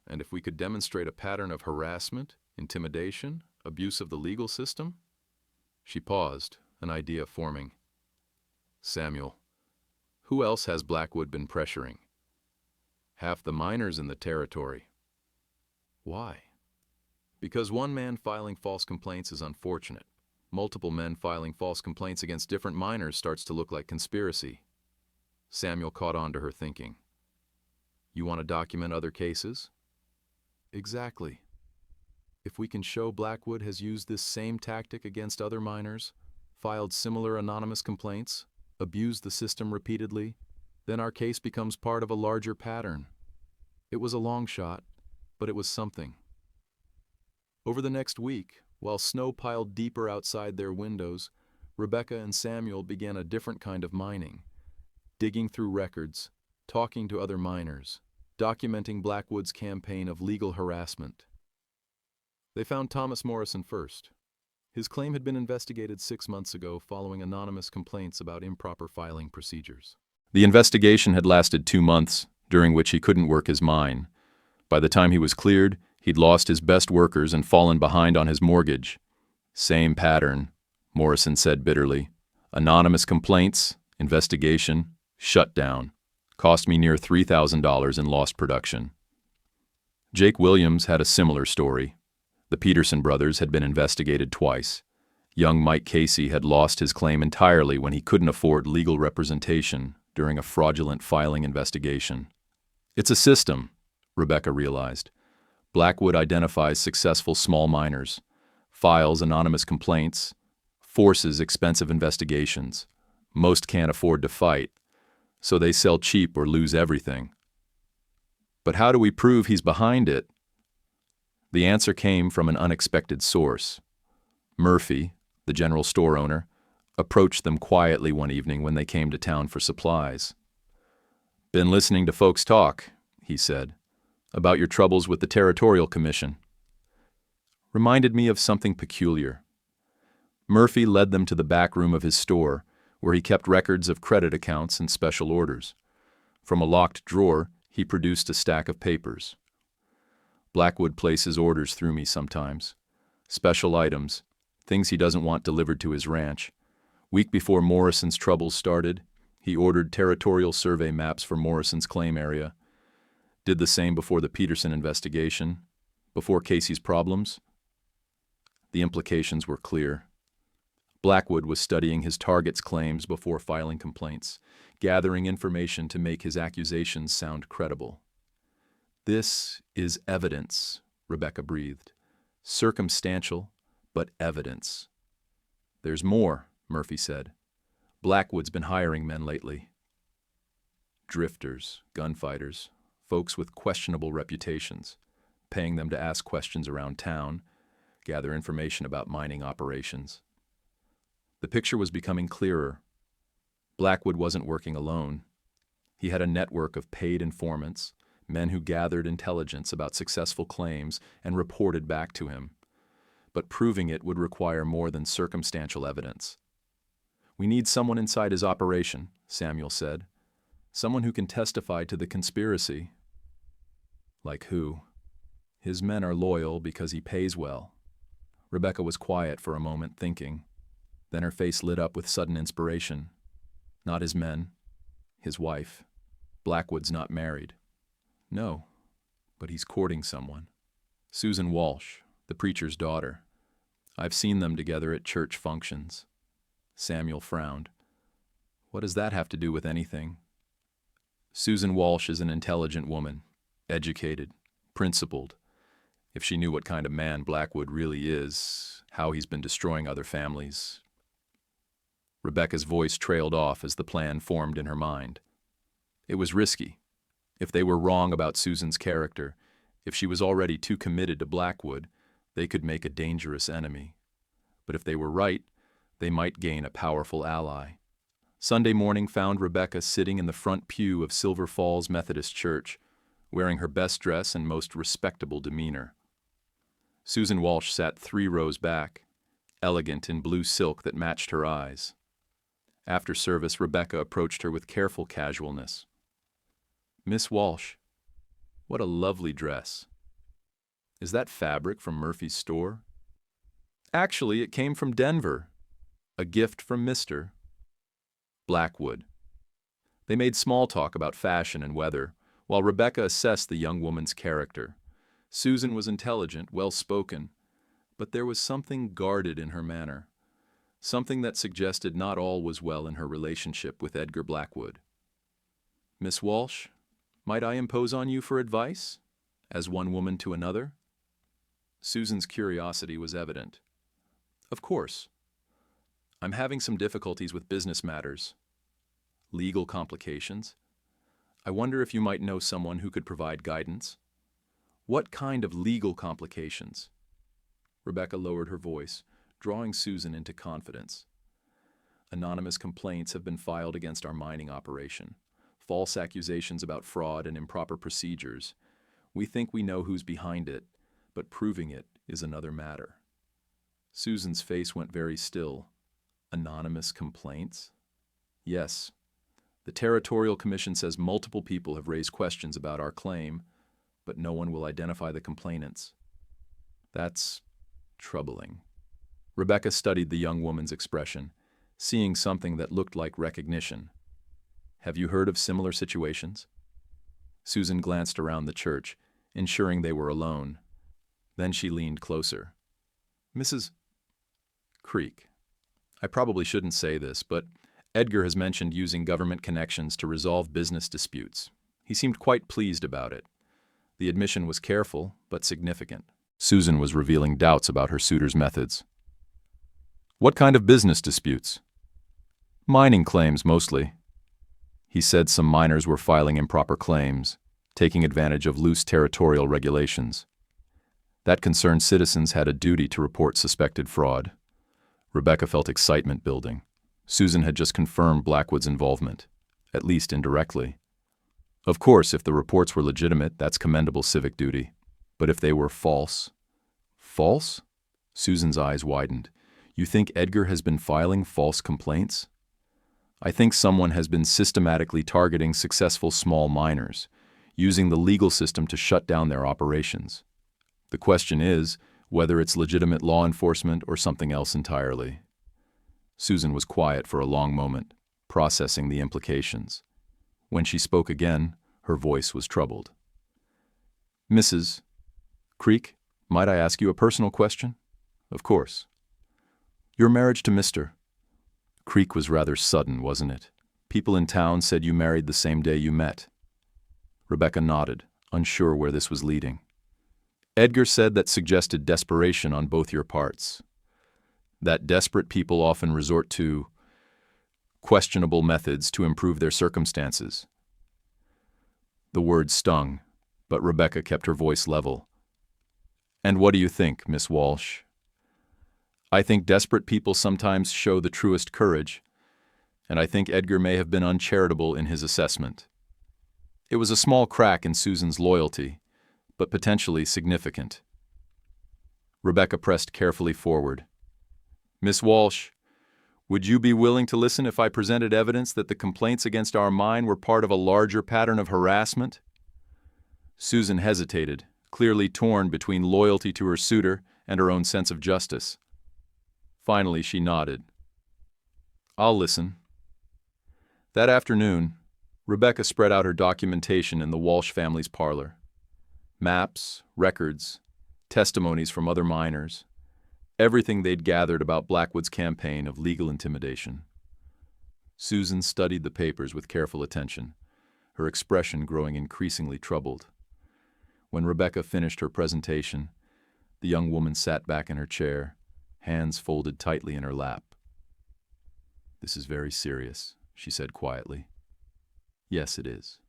And if we could demonstrate a pattern of harassment, intimidation, abuse of the legal system?" She paused, an idea forming. "Samuel, who else has Blackwood been pressuring?" "Half the miners in the territory." "Why?" "Because one man filing false complaints is unfortunate. Multiple men filing false complaints against different miners starts to look like conspiracy." Samuel caught on to her thinking. "You want to document other cases?" "Exactly. If we can show Blackwood has used this same tactic against other miners, filed similar anonymous complaints, abused the system repeatedly, then our case becomes part of a larger pattern. It was a long shot, but it was something." Over the next week, while snow piled deeper outside their windows, Rebecca and Samuel began a different kind of mining. digging through records, talking to other miners, documenting Blackwood's campaign of legal harassment. They found Thomas Morrison first. His claim had been investigated 6 months ago following anonymous complaints about improper filing procedures. The investigation had lasted 2 months, during which he couldn't work his mine. By the time he was cleared, he'd lost his best workers and fallen behind on his mortgage. Same pattern, Morrison said bitterly. Anonymous complaints, investigation, shutdown. Cost me near $3,000 in lost production. Jake Williams had a similar story. The Peterson brothers had been investigated twice. Young Mike Casey had lost his claim entirely when he couldn't afford legal representation during a fraudulent filing investigation. It's a system, Rebecca realized. Blackwood identifies successful small miners, files anonymous complaints, forces expensive investigations. Most can't afford to fight, so they sell cheap or lose everything. But how do we prove he's behind it? The answer came from an unexpected source. Murphy, the general store owner, approached them quietly one evening when they came to town for supplies. "Been listening to folks talk," he said, "about your troubles with the Territorial Commission. Reminded me of something peculiar." Murphy led them to the back room of his store, where he kept records of credit accounts and special orders. From a locked drawer, he produced a stack of papers. "Blackwood places orders through me sometimes. Special items, things he doesn't want delivered to his ranch. Week before Morrison's troubles started, he ordered territorial survey maps for Morrison's claim area. Did the same before the Peterson investigation, before Casey's problems." The implications were clear. Blackwood was studying his target's claims before filing complaints, gathering information to make his accusations sound credible. "This is evidence," Rebecca breathed. "Circumstantial, but evidence." "There's more," Murphy said. "Blackwood's been hiring men lately. Drifters, gunfighters, folks with questionable reputations, paying them to ask questions around town, gather information about mining operations." The picture was becoming clearer. Blackwood wasn't working alone. He had a network of paid informants, men who gathered intelligence about successful claims and reported back to him. But proving it would require more than circumstantial evidence. "We need someone inside his operation," Samuel said. "Someone who can testify to the conspiracy." "Like who?" "His men are loyal because he pays well." Rebecca was quiet for a moment, thinking. Then her face lit up with sudden inspiration. "Not his men. His wife. Blackwood's not married." "No, but he's courting someone. Susan Walsh, the preacher's daughter. I've seen them together at church functions." Samuel frowned. "What does that have to do with anything?" "Susan Walsh is an intelligent woman, educated, principled. If she knew what kind of man Blackwood really is, how he's been destroying other families." Rebecca's voice trailed off as the plan formed in her mind. It was risky. If they were wrong about Susan's character, if she was already too committed to Blackwood, they could make a dangerous enemy. But if they were right, they might gain a powerful ally. Sunday morning found Rebecca sitting in the front pew of Silver Falls Methodist Church, wearing her best dress and most respectable demeanor. Susan Walsh sat 3 rows back, elegant in blue silk that matched her eyes. After service, Rebecca approached her with careful casualness. "Miss Walsh, what a lovely dress. Is that fabric from Murphy's store?" "Actually, it came from Denver. A gift from Mr. Blackwood." They made small talk about fashion and weather, while Rebecca assessed the young woman's character. Susan was intelligent, well-spoken, but there was something guarded in her manner, something that suggested not all was well in her relationship with Edgar Blackwood. "Miss Walsh, might I impose on you for advice, as one woman to another?" Susan's curiosity was evident. "Of course. I'm having some difficulties with business matters. Legal complications. I wonder if you might know someone who could provide guidance." "What kind of legal complications?" Rebecca lowered her voice, drawing Susan into confidence. Anonymous complaints have been filed against our mining operation. False accusations about fraud and improper procedures. We think we know who's behind it, but proving it is another matter. Susan's face went very still. Anonymous complaints? Yes. The Territorial Commission says multiple people have raised questions about our claim, but no one will identify the complainants. That's troubling. Rebecca studied the young woman's expression, seeing something that looked like recognition. Have you heard of similar situations? Susan glanced around the church, ensuring they were alone. Then she leaned closer. Mrs. Creek, I probably shouldn't say this, but Edgar has mentioned using government connections to resolve business disputes. He seemed quite pleased about it. The admission was careful, but significant. Susan was revealing doubts about her suitor's methods. What kind of business disputes? Mining claims, mostly. He said some miners were filing improper claims, taking advantage of loose territorial regulations. That concerned citizens had a duty to report suspected fraud. Rebecca felt excitement building. Susan had just confirmed Blackwood's involvement, at least indirectly. Of course, if the reports were legitimate, that's commendable civic duty. But if they were false? False? Susan's eyes widened. You think Edgar has been filing false complaints? I think someone has been systematically targeting successful small miners, using the legal system to shut down their operations. The question is whether it's legitimate law enforcement or something else entirely. Susan was quiet for a long moment, processing the implications. When she spoke again, her voice was troubled. Mrs. Creek, might I ask you a personal question? Of course. Your marriage to Mr. Creek was rather sudden, wasn't it? People in town said you married the same day you met. Rebecca nodded, unsure where this was leading. Edgar said that suggested desperation on both your parts. That desperate people often resort to questionable methods to improve their circumstances. The word stung, but Rebecca kept her voice level. And what do you think, Miss Walsh? I think desperate people sometimes show the truest courage, and I think Edgar may have been uncharitable in his assessment. It was a small crack in Susan's loyalty, but potentially significant. Rebecca pressed carefully forward. Miss Walsh, would you be willing to listen if I presented evidence that the complaints against our mine were part of a larger pattern of harassment? Susan hesitated, clearly torn between loyalty to her suitor and her own sense of justice. Finally, she nodded. I'll listen. That afternoon, Rebecca spread out her documentation in the Walsh family's parlor. Maps, records, testimonies from other miners, everything they'd gathered about Blackwood's campaign of legal intimidation. Susan studied the papers with careful attention, her expression growing increasingly troubled. When Rebecca finished her presentation, the young woman sat back in her chair, hands folded tightly in her lap. This is very serious, she said quietly. Yes, it is.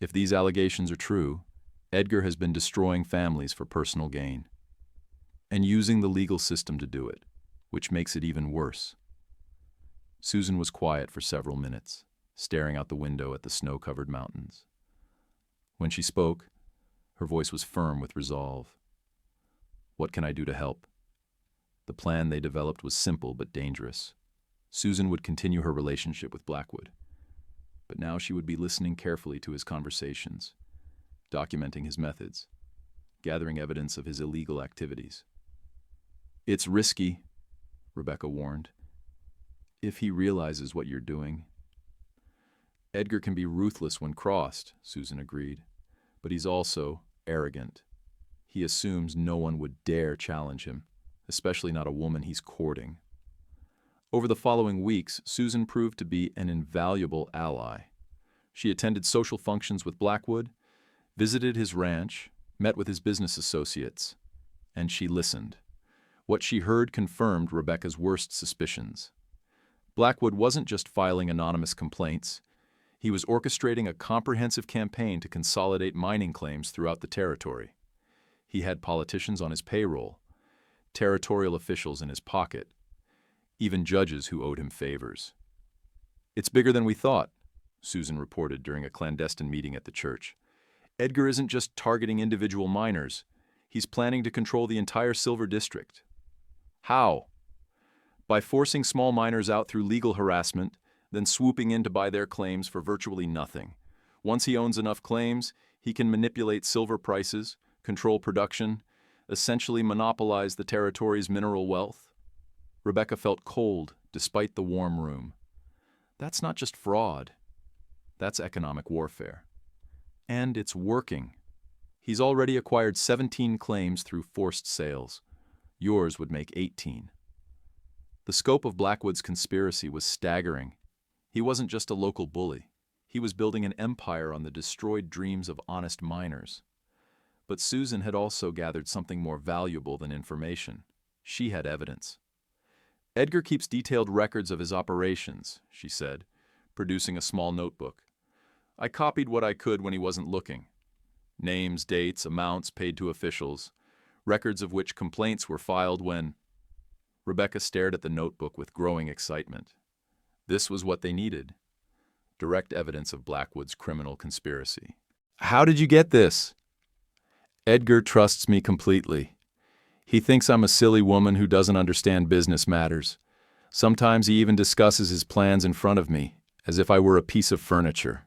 If these allegations are true, Edgar has been destroying families for personal gain, and using the legal system to do it, which makes it even worse. Susan was quiet for several minutes, staring out the window at the snow-covered mountains. When she spoke, her voice was firm with resolve. What can I do to help? The plan they developed was simple but dangerous. Susan would continue her relationship with Blackwood, but now she would be listening carefully to his conversations, documenting his methods, gathering evidence of his illegal activities. It's risky, Rebecca warned. If he realizes what you're doing. Edgar can be ruthless when crossed, Susan agreed, but he's also arrogant. He assumes no one would dare challenge him, especially not a woman he's courting. Over the following weeks, Susan proved to be an invaluable ally. She attended social functions with Blackwood, visited his ranch, met with his business associates, and she listened. What she heard confirmed Rebecca's worst suspicions. Blackwood wasn't just filing anonymous complaints. He was orchestrating a comprehensive campaign to consolidate mining claims throughout the territory. He had politicians on his payroll, territorial officials in his pocket, even judges who owed him favors. "It's bigger than we thought," Susan reported during a clandestine meeting at the church. "Edgar isn't just targeting individual miners. He's planning to control the entire silver district." "How?" "By forcing small miners out through legal harassment, then swooping in to buy their claims for virtually nothing. Once he owns enough claims, he can manipulate silver prices, control production, essentially monopolize the territory's mineral wealth." Rebecca felt cold despite the warm room. That's not just fraud. That's economic warfare. And it's working. He's already acquired 17 claims through forced sales. Yours would make 18. The scope of Blackwood's conspiracy was staggering. He wasn't just a local bully. He was building an empire on the destroyed dreams of honest miners. But Susan had also gathered something more valuable than information. She had evidence. "Edgar keeps detailed records of his operations," she said, producing a small notebook. "I copied what I could when he wasn't looking. Names, dates, amounts paid to officials, records of which complaints were filed when—" Rebecca stared at the notebook with growing excitement. This was what they needed. Direct evidence of Blackwood's criminal conspiracy. "How did you get this?" "Edgar trusts me completely. He thinks I'm a silly woman who doesn't understand business matters. Sometimes he even discusses his plans in front of me, as if I were a piece of furniture.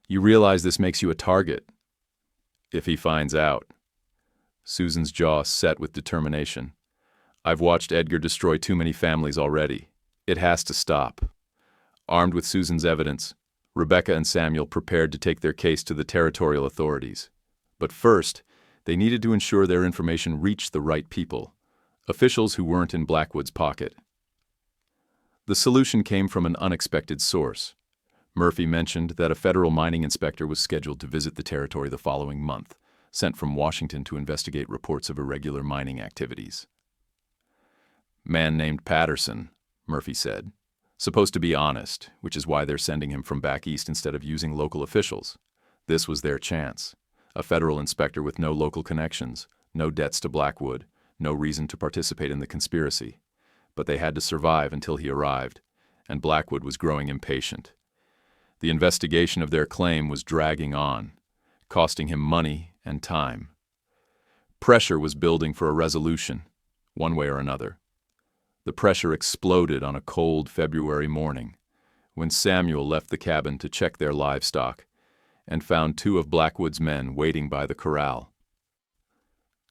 You realize this makes you a target. If he finds out." Susan's jaw set with determination. "I've watched Edgar destroy too many families already. It has to stop." Armed with Susan's evidence, Rebecca and Samuel prepared to take their case to the territorial authorities. But first, they needed to ensure their information reached the right people, officials who weren't in Blackwood's pocket. The solution came from an unexpected source. Murphy mentioned that a federal mining inspector was scheduled to visit the territory the following month, sent from Washington to investigate reports of irregular mining activities. "Man named Patterson," Murphy said. "Supposed to be honest, which is why they're sending him from back east instead of using local officials. This was their chance. A federal inspector with no local connections, no debts to Blackwood, no reason to participate in the conspiracy. But they had to survive until he arrived, and Blackwood was growing impatient. The investigation of their claim was dragging on, costing him money and time. Pressure was building for a resolution, one way or another. The pressure exploded on a cold February morning, when Samuel left the cabin to check their livestock and found two of Blackwood's men waiting by the corral.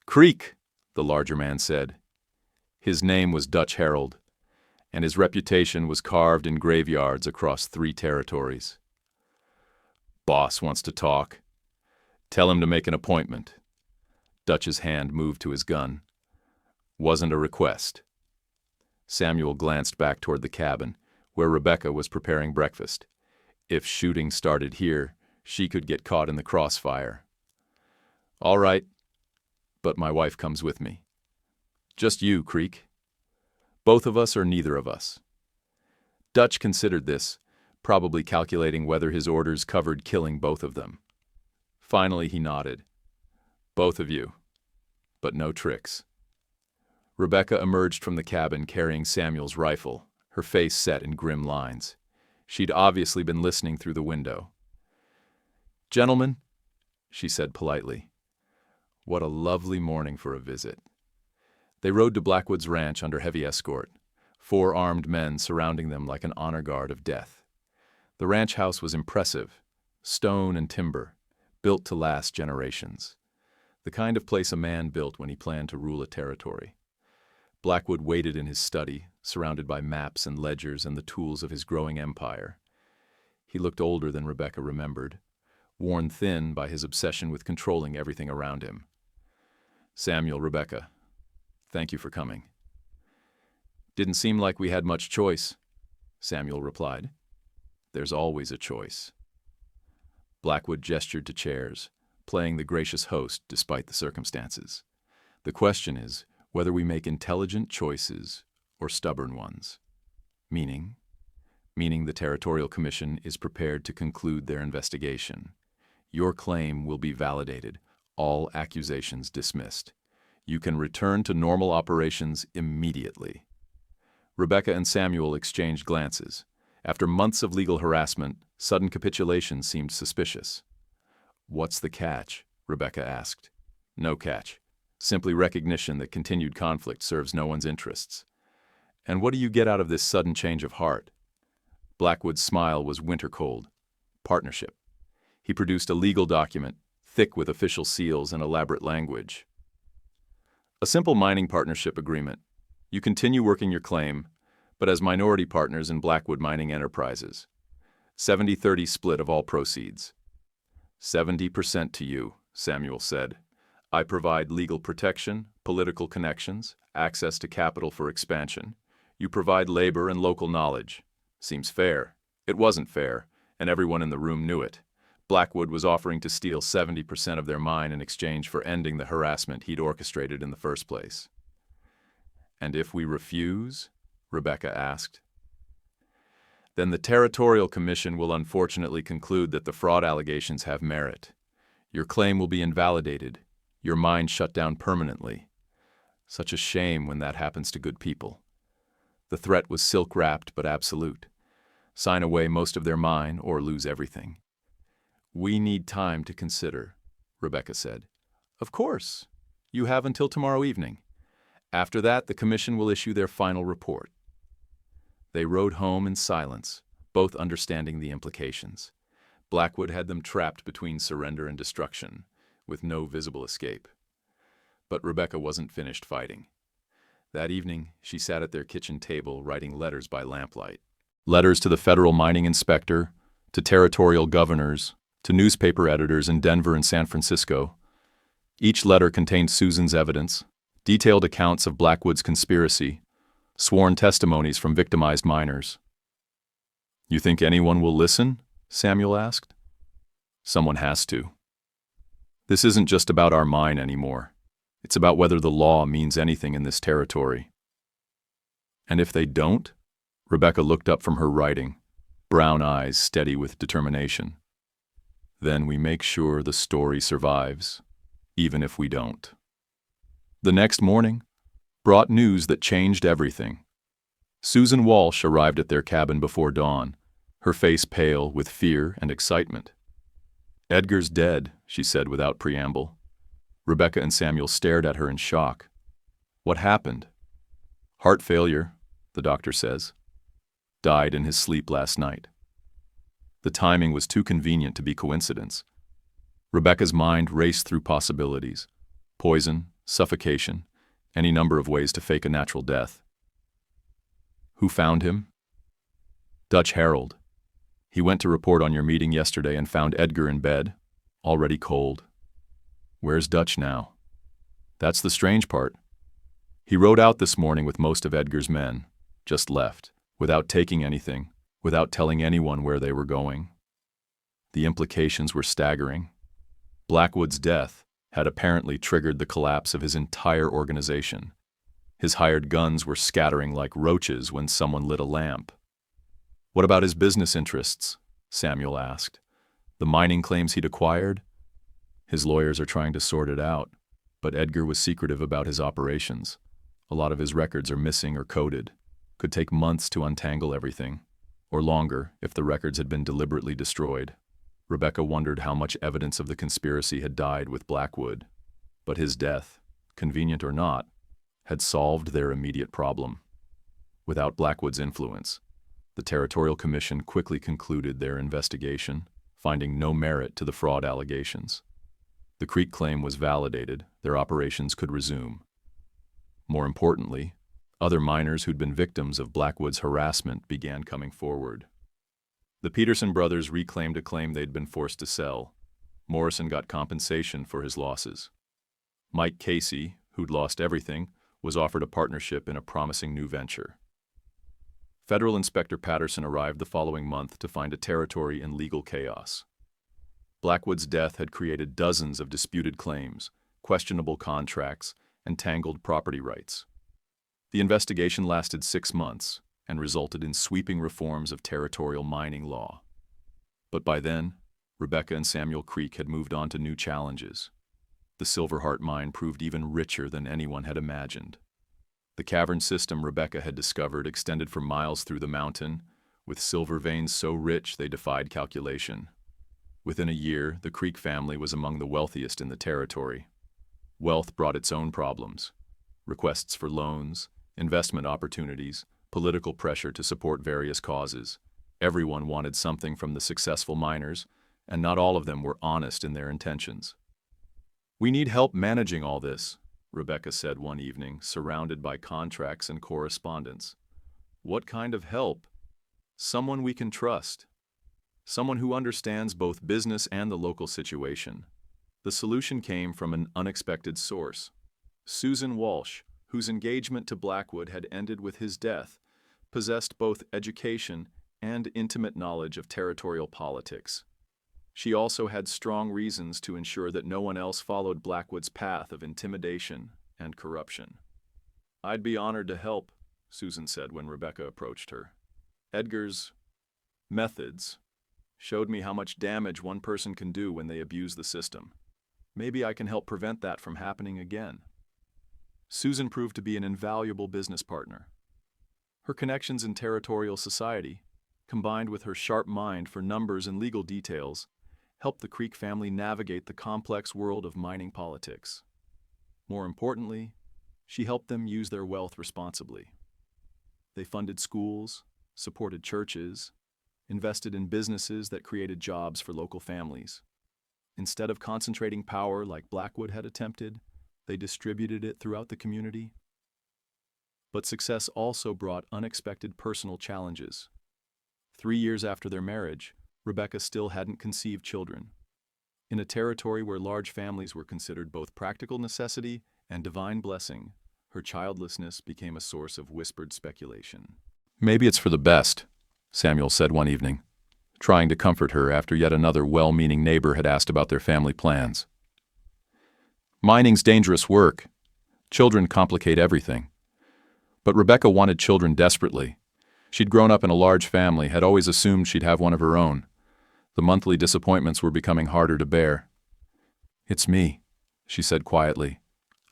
"Creek," the larger man said. His name was Dutch Harold, and his reputation was carved in graveyards across 3 territories. "Boss wants to talk. Tell him to make an appointment." Dutch's hand moved to his gun. "Wasn't a request." Samuel glanced back toward the cabin, where Rebecca was preparing breakfast. If shooting started here, she could get caught in the crossfire. "All right, but my wife comes with me." "Just you, Creek." "Both of us or neither of us?" Dutch considered this, probably calculating whether his orders covered killing both of them. Finally, he nodded. "Both of you, but no tricks." Rebecca emerged from the cabin carrying Samuel's rifle, her face set in grim lines. She'd obviously been listening through the window. "Gentlemen," she said politely, "what a lovely morning for a visit." They rode to Blackwood's ranch under heavy escort, 4 armed men surrounding them like an honor guard of death. The ranch house was impressive, stone and timber, built to last generations. The kind of place a man built when he planned to rule a territory. Blackwood waited in his study, surrounded by maps and ledgers and the tools of his growing empire. He looked older than Rebecca remembered, worn thin by his obsession with controlling everything around him. "Samuel, Rebecca, thank you for coming." "Didn't seem like we had much choice," Samuel replied. "There's always a choice." Blackwood gestured to chairs, playing the gracious host despite the circumstances. "The question is whether we make intelligent choices or stubborn ones. Meaning the Territorial Commission is prepared to conclude their investigation. Your claim will be validated, all accusations dismissed. You can return to normal operations immediately. Rebecca and Samuel exchanged glances. After months of legal harassment, sudden capitulation seemed suspicious. "What's the catch?" Rebecca asked. "No catch. Simply recognition that continued conflict serves no one's interests." "And what do you get out of this sudden change of heart?" Blackwood's smile was winter-cold. "Partnership." He produced a legal document, thick with official seals and elaborate language. "A simple mining partnership agreement. You continue working your claim, but as minority partners in Blackwood Mining Enterprises. 70-30 split of all proceeds." 70% to you, Samuel said. "I provide legal protection, political connections, access to capital for expansion. You provide labor and local knowledge. Seems fair." It wasn't fair, and everyone in the room knew it. Blackwood was offering to steal 70% of their mine in exchange for ending the harassment he'd orchestrated in the first place. "And if we refuse?" Rebecca asked. "Then the Territorial Commission will unfortunately conclude that the fraud allegations have merit. Your claim will be invalidated, your mine shut down permanently. Such a shame when that happens to good people." The threat was silk-wrapped but absolute. Sign away most of their mine or lose everything. "We need time to consider," Rebecca said. "Of course. You have until tomorrow evening. After that, the Commission will issue their final report." They rode home in silence, both understanding the implications. Blackwood had them trapped between surrender and destruction, with no visible escape. But Rebecca wasn't finished fighting. That evening, she sat at their kitchen table writing letters by lamplight. Letters to the federal mining inspector, to territorial governors, to newspaper editors in Denver and San Francisco. Each letter contained Susan's evidence, detailed accounts of Blackwood's conspiracy, sworn testimonies from victimized miners. "You think anyone will listen?" Samuel asked. "Someone has to. This isn't just about our mine anymore. It's about whether the law means anything in this territory." "And if they don't?" Rebecca looked up from her writing, brown eyes steady with determination. "Then we make sure the story survives, even if we don't." The next morning brought news that changed everything. Susan Walsh arrived at their cabin before dawn, her face pale with fear and excitement. "Edgar's dead," she said without preamble. Rebecca and Samuel stared at her in shock. "What happened?" "Heart failure, the doctor says. Died in his sleep last night." The timing was too convenient to be coincidence. Rebecca's mind raced through possibilities: poison, suffocation, any number of ways to fake a natural death. "Who found him?" "Dutch Herald. He went to report on your meeting yesterday and found Edgar in bed, already cold." "Where's Dutch now?" "That's the strange part. He rode out this morning with most of Edgar's men, just left, without taking anything, without telling anyone where they were going." The implications were staggering. Blackwood's death had apparently triggered the collapse of his entire organization. His hired guns were scattering like roaches when someone lit a lamp. "What about his business interests?" Samuel asked. "The mining claims he'd acquired?" "His lawyers are trying to sort it out, but Edgar was secretive about his operations. A lot of his records are missing or coded. Could take months to untangle everything, or longer if the records had been deliberately destroyed." Rebecca wondered how much evidence of the conspiracy had died with Blackwood. But his death, convenient or not, had solved their immediate problem. Without Blackwood's influence, the Territorial Commission quickly concluded their investigation, finding no merit to the fraud allegations. The Creek claim was validated, their operations could resume. More importantly, other miners who'd been victims of Blackwood's harassment began coming forward. The Peterson brothers reclaimed a claim they'd been forced to sell. Morrison got compensation for his losses. Mike Casey, who'd lost everything, was offered a partnership in a promising new venture. Federal Inspector Patterson arrived the following month to find a territory in legal chaos. Blackwood's death had created dozens of disputed claims, questionable contracts, and tangled property rights. The investigation lasted 6 months and resulted in sweeping reforms of territorial mining law. But by then, Rebecca and Samuel Creek had moved on to new challenges. The Silverheart mine proved even richer than anyone had imagined. The cavern system Rebecca had discovered extended for miles through the mountain, with silver veins so rich they defied calculation. Within a year, the Creek family was among the wealthiest in the territory. Wealth brought its own problems: requests for loans, investment opportunities, political pressure to support various causes. Everyone wanted something from the successful miners, and not all of them were honest in their intentions. "We need help managing all this," Rebecca said one evening, surrounded by contracts and correspondence. "What kind of help?" "Someone we can trust. Someone who understands both business and the local situation." The solution came from an unexpected source. Susan Walsh, whose engagement to Blackwood had ended with his death, possessed both education and intimate knowledge of territorial politics. She also had strong reasons to ensure that no one else followed Blackwood's path of intimidation and corruption. "I'd be honored to help," Susan said when Rebecca approached her. "Edgar's methods showed me how much damage one person can do when they abuse the system. Maybe I can help prevent that from happening again." Susan proved to be an invaluable business partner. Her connections in territorial society, combined with her sharp mind for numbers and legal details, helped the Creek family navigate the complex world of mining politics. More importantly, she helped them use their wealth responsibly. They funded schools, supported churches, invested in businesses that created jobs for local families. Instead of concentrating power like Blackwood had attempted, they distributed it throughout the community. But success also brought unexpected personal challenges. 3 years after their marriage, Rebecca still hadn't conceived children. In a territory where large families were considered both practical necessity and divine blessing, her childlessness became a source of whispered speculation. "Maybe it's for the best," Samuel said one evening, trying to comfort her after yet another well-meaning neighbor had asked about their family plans. "Mining's dangerous work. Children complicate everything." But Rebecca wanted children desperately. She'd grown up in a large family, had always assumed she'd have one of her own. The monthly disappointments were becoming harder to bear. "It's me," she said quietly.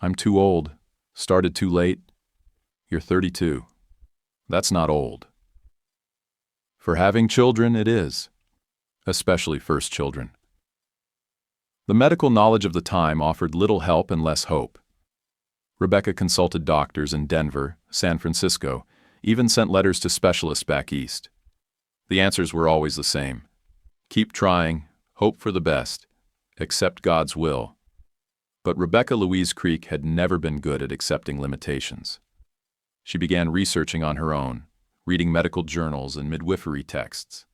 "I'm too old. Started too late." "You're 32. That's not old." "For having children, it is. Especially first children." The medical knowledge of the time offered little help and less hope. Rebecca consulted doctors in Denver, San Francisco, even sent letters to specialists back east. The answers were always the same: keep trying, hope for the best, accept God's will. But Rebecca Louise Creek had never been good at accepting limitations. She began researching on her own, reading medical journals and midwifery texts.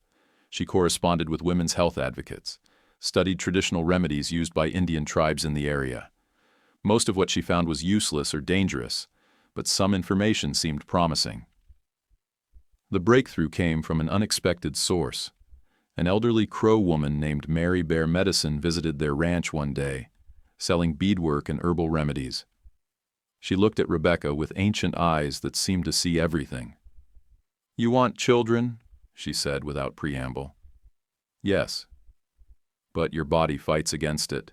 She corresponded with women's health advocates, studied traditional remedies used by Indian tribes in the area. Most of what she found was useless or dangerous, but some information seemed promising. The breakthrough came from an unexpected source. An elderly Crow woman named Mary Bear Medicine visited their ranch one day, selling beadwork and herbal remedies. She looked at Rebecca with ancient eyes that seemed to see everything. "You want children?" she said without preamble. "Yes. But your body fights against it.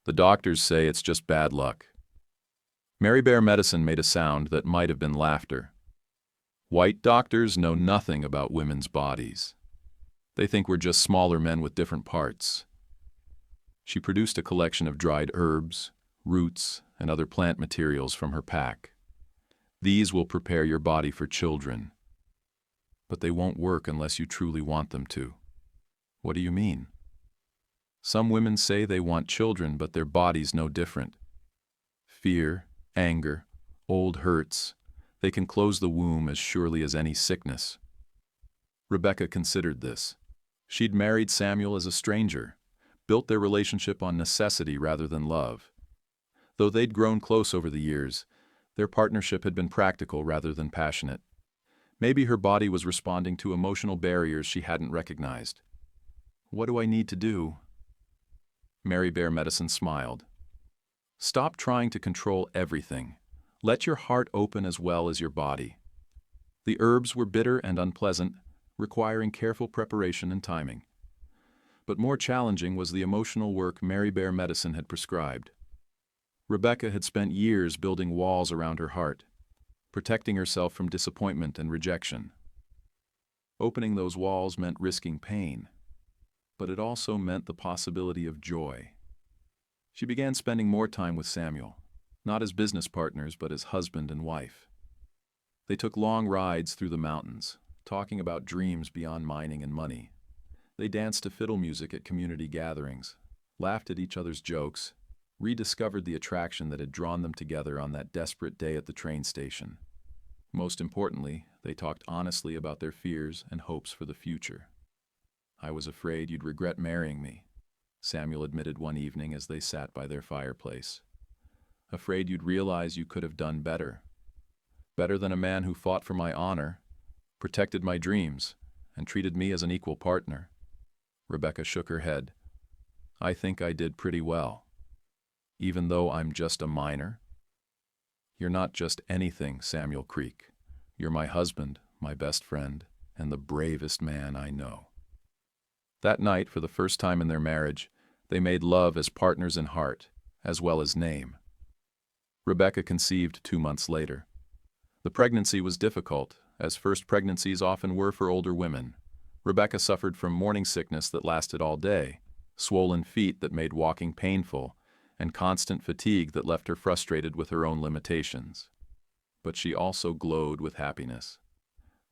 The doctors say it's just bad luck." Mary Bear Medicine made a sound that might have been laughter. "White doctors know nothing about women's bodies. They think we're just smaller men with different parts." She produced a collection of dried herbs, roots, and other plant materials from her pack. "These will prepare your body for children. But they won't work unless you truly want them to." "What do you mean?" "Some women say they want children, but their body's no different. Fear, anger, old hurts, they can close the womb as surely as any sickness." Rebecca considered this. She'd married Samuel as a stranger, built their relationship on necessity rather than love. Though they'd grown close over the years, their partnership had been practical rather than passionate. Maybe her body was responding to emotional barriers she hadn't recognized. "What do I need to do?" Mary Bear Medicine smiled. "Stop trying to control everything. Let your heart open as well as your body." The herbs were bitter and unpleasant, requiring careful preparation and timing. But more challenging was the emotional work Mary Bear Medicine had prescribed. Rebecca had spent years building walls around her heart, protecting herself from disappointment and rejection. Opening those walls meant risking pain, but it also meant the possibility of joy. She began spending more time with Samuel, not as business partners but as husband and wife. They took long rides through the mountains, talking about dreams beyond mining and money. They danced to fiddle music at community gatherings, laughed at each other's jokes, rediscovered the attraction that had drawn them together on that desperate day at the train station. Most importantly, they talked honestly about their fears and hopes for the future. "I was afraid you'd regret marrying me," Samuel admitted one evening as they sat by their fireplace. "Afraid you'd realize you could have done better. Better than a man who fought for my honor, protected my dreams, and treated me as an equal partner." Rebecca shook her head. "I think I did pretty well. Even though I'm just a miner." "You're not just anything, Samuel Creek. You're my husband, my best friend, and the bravest man I know." That night, for the first time in their marriage, they made love as partners in heart, as well as name. Rebecca conceived 2 months later. The pregnancy was difficult, as first pregnancies often were for older women. Rebecca suffered from morning sickness that lasted all day, swollen feet that made walking painful, and constant fatigue that left her frustrated with her own limitations. But she also glowed with happiness.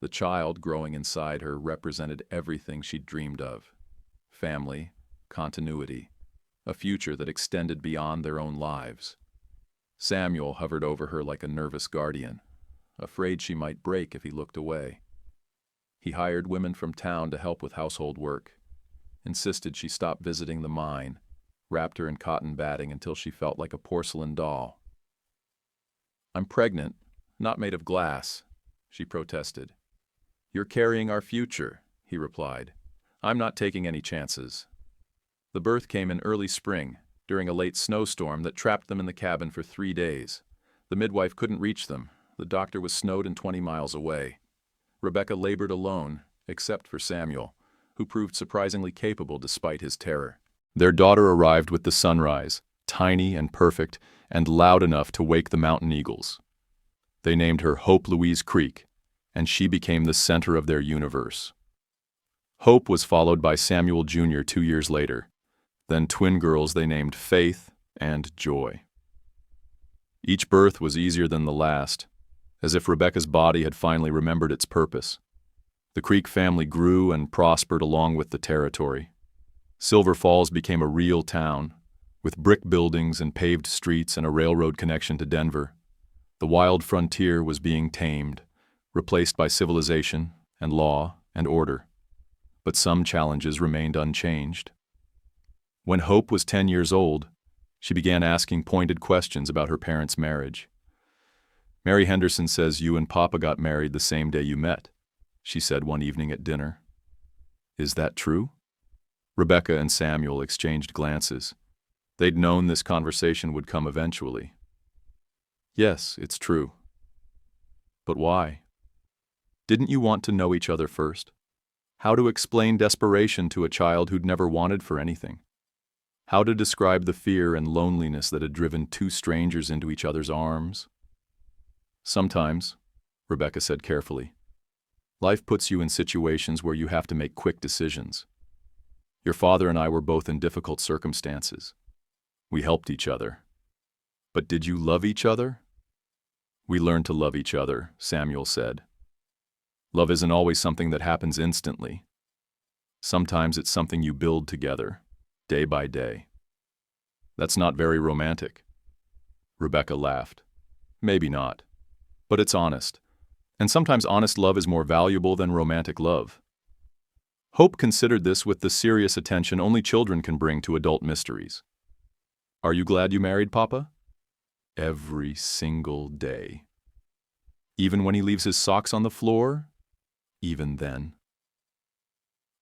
The child growing inside her represented everything she'd dreamed of: family, continuity, a future that extended beyond their own lives. Samuel hovered over her like a nervous guardian, afraid she might break if he looked away. He hired women from town to help with household work, insisted she stop visiting the mine, wrapped her in cotton batting until she felt like a porcelain doll. "I'm pregnant, not made of glass," she protested. "You're carrying our future," he replied. "I'm not taking any chances." The birth came in early spring, during a late snowstorm that trapped them in the cabin for 3 days. The midwife couldn't reach them. The doctor was snowed and 20 miles away. Rebecca labored alone, except for Samuel, who proved surprisingly capable despite his terror. Their daughter arrived with the sunrise, tiny and perfect, and loud enough to wake the mountain eagles. They named her Hope Louise Creek, and she became the center of their universe. Hope was followed by Samuel Jr. 2 years later, then twin girls they named Faith and Joy. Each birth was easier than the last, as if Rebecca's body had finally remembered its purpose. The Creek family grew and prospered along with the territory. Silver Falls became a real town, with brick buildings and paved streets and a railroad connection to Denver. The wild frontier was being tamed, replaced by civilization and law and order. But some challenges remained unchanged. When Hope was 10 years old, she began asking pointed questions about her parents' marriage. "Mary Henderson says you and Papa got married the same day you met," she said one evening at dinner. "Is that true?" Rebecca and Samuel exchanged glances. They'd known this conversation would come eventually. "Yes, it's true." "But why? Didn't you want to know each other first? How to explain desperation to a child who'd never wanted for anything? How to describe the fear and loneliness that had driven 2 strangers into each other's arms?" "Sometimes," Rebecca said carefully, "life puts you in situations where you have to make quick decisions. Your father and I were both in difficult circumstances. We helped each other. But did you love each other?" "We learned to love each other," Samuel said. "Love isn't always something that happens instantly. Sometimes it's something you build together, day by day." "That's not very romantic." Rebecca laughed. "Maybe not. But it's honest. And sometimes honest love is more valuable than romantic love." Hope considered this with the serious attention only children can bring to adult mysteries. "Are you glad you married Papa?" "Every single day." "Even when he leaves his socks on the floor?" "Even then."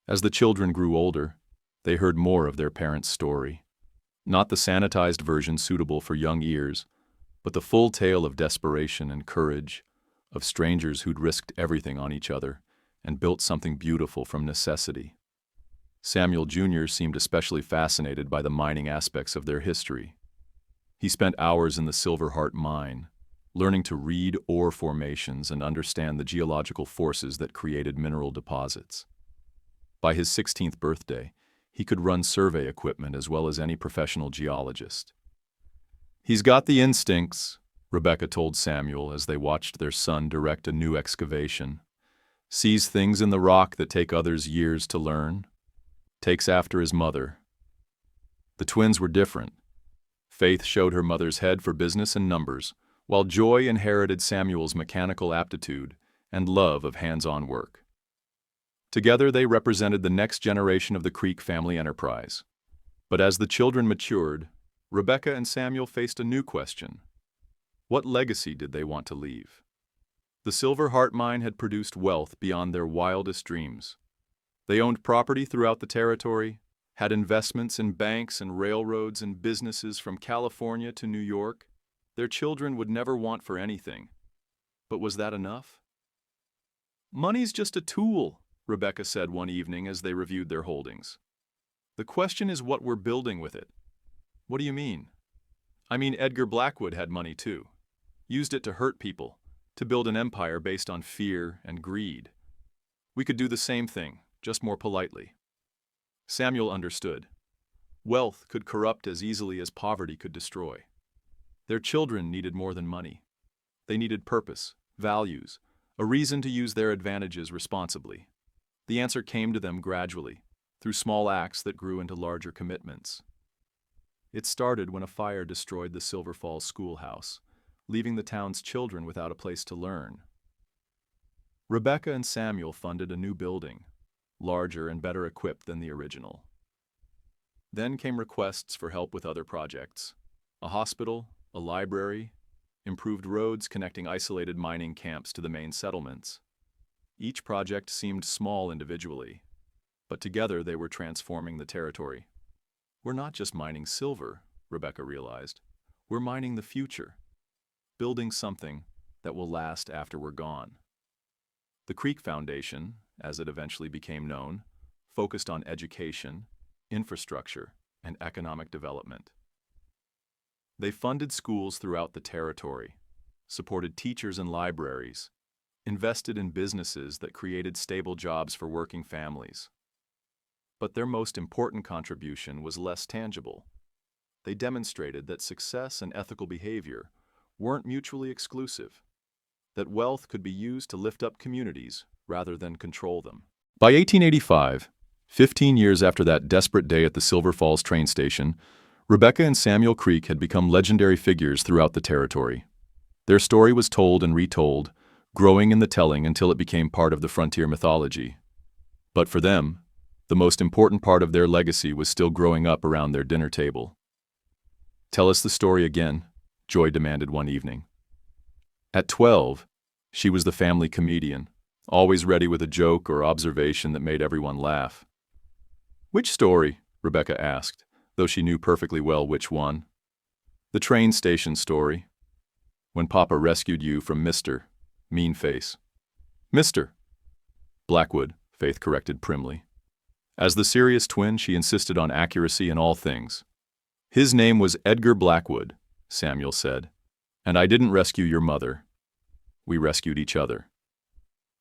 As the children grew older, they heard more of their parents' story. Not the sanitized version suitable for young ears, but the full tale of desperation and courage, of strangers who'd risked everything on each other and built something beautiful from necessity. Samuel Jr. seemed especially fascinated by the mining aspects of their history. He spent hours in the Silver Heart mine, learning to read ore formations and understand the geological forces that created mineral deposits. By his 16th birthday, he could run survey equipment as well as any professional geologist. "He's got the instincts," Rebecca told Samuel as they watched their son direct a new excavation. "Sees things in the rock that take others years to learn. Takes after his mother." The twins were different. Faith showed her mother's head for business and numbers, while Joy inherited Samuel's mechanical aptitude and love of hands-on work. Together they represented the next generation of the Creek family enterprise. But as the children matured, Rebecca and Samuel faced a new question. What legacy did they want to leave? The Silver Heart Mine had produced wealth beyond their wildest dreams. They owned property throughout the territory, had investments in banks and railroads and businesses from California to New York. Their children would never want for anything. But was that enough? "Money's just a tool," Rebecca said one evening as they reviewed their holdings. "The question is what we're building with it." "What do you mean?" "I mean Edgar Blackwood had money too. Used it to hurt people, to build an empire based on fear and greed. We could do the same thing, just more politely." Samuel understood. Wealth could corrupt as easily as poverty could destroy. Their children needed more than money. They needed purpose, values, a reason to use their advantages responsibly. The answer came to them gradually, through small acts that grew into larger commitments. It started when a fire destroyed the Silver Falls schoolhouse, leaving the town's children without a place to learn. Rebecca and Samuel funded a new building, larger and better equipped than the original. Then came requests for help with other projects: a hospital, a library, improved roads connecting isolated mining camps to the main settlements. Each project seemed small individually, but together they were transforming the territory. "We're not just mining silver," Rebecca realized. "We're mining the future, building something that will last after we're gone." The Creek Foundation, as it eventually became known, focused on education, infrastructure, and economic development. They funded schools throughout the territory, supported teachers and libraries, invested in businesses that created stable jobs for working families. But their most important contribution was less tangible. They demonstrated that success and ethical behavior weren't mutually exclusive, that wealth could be used to lift up communities rather than control them. By 1885, 15 years after that desperate day at the Silver Falls train station, Rebecca and Samuel Creek had become legendary figures throughout the territory. Their story was told and retold, growing in the telling until it became part of the frontier mythology. But for them, the most important part of their legacy was still growing up around their dinner table. "Tell us the story again," Joy demanded one evening. At 12, she was the family comedian, always ready with a joke or observation that made everyone laugh. "Which story?" Rebecca asked, though she knew perfectly well which one. "The train station story. When Papa rescued you from Mr. Meanface." "Mr. Blackwood," Faith corrected primly. As the serious twin, she insisted on accuracy in all things. "His name was Edgar Blackwood," Samuel said, "and I didn't rescue your mother. We rescued each other."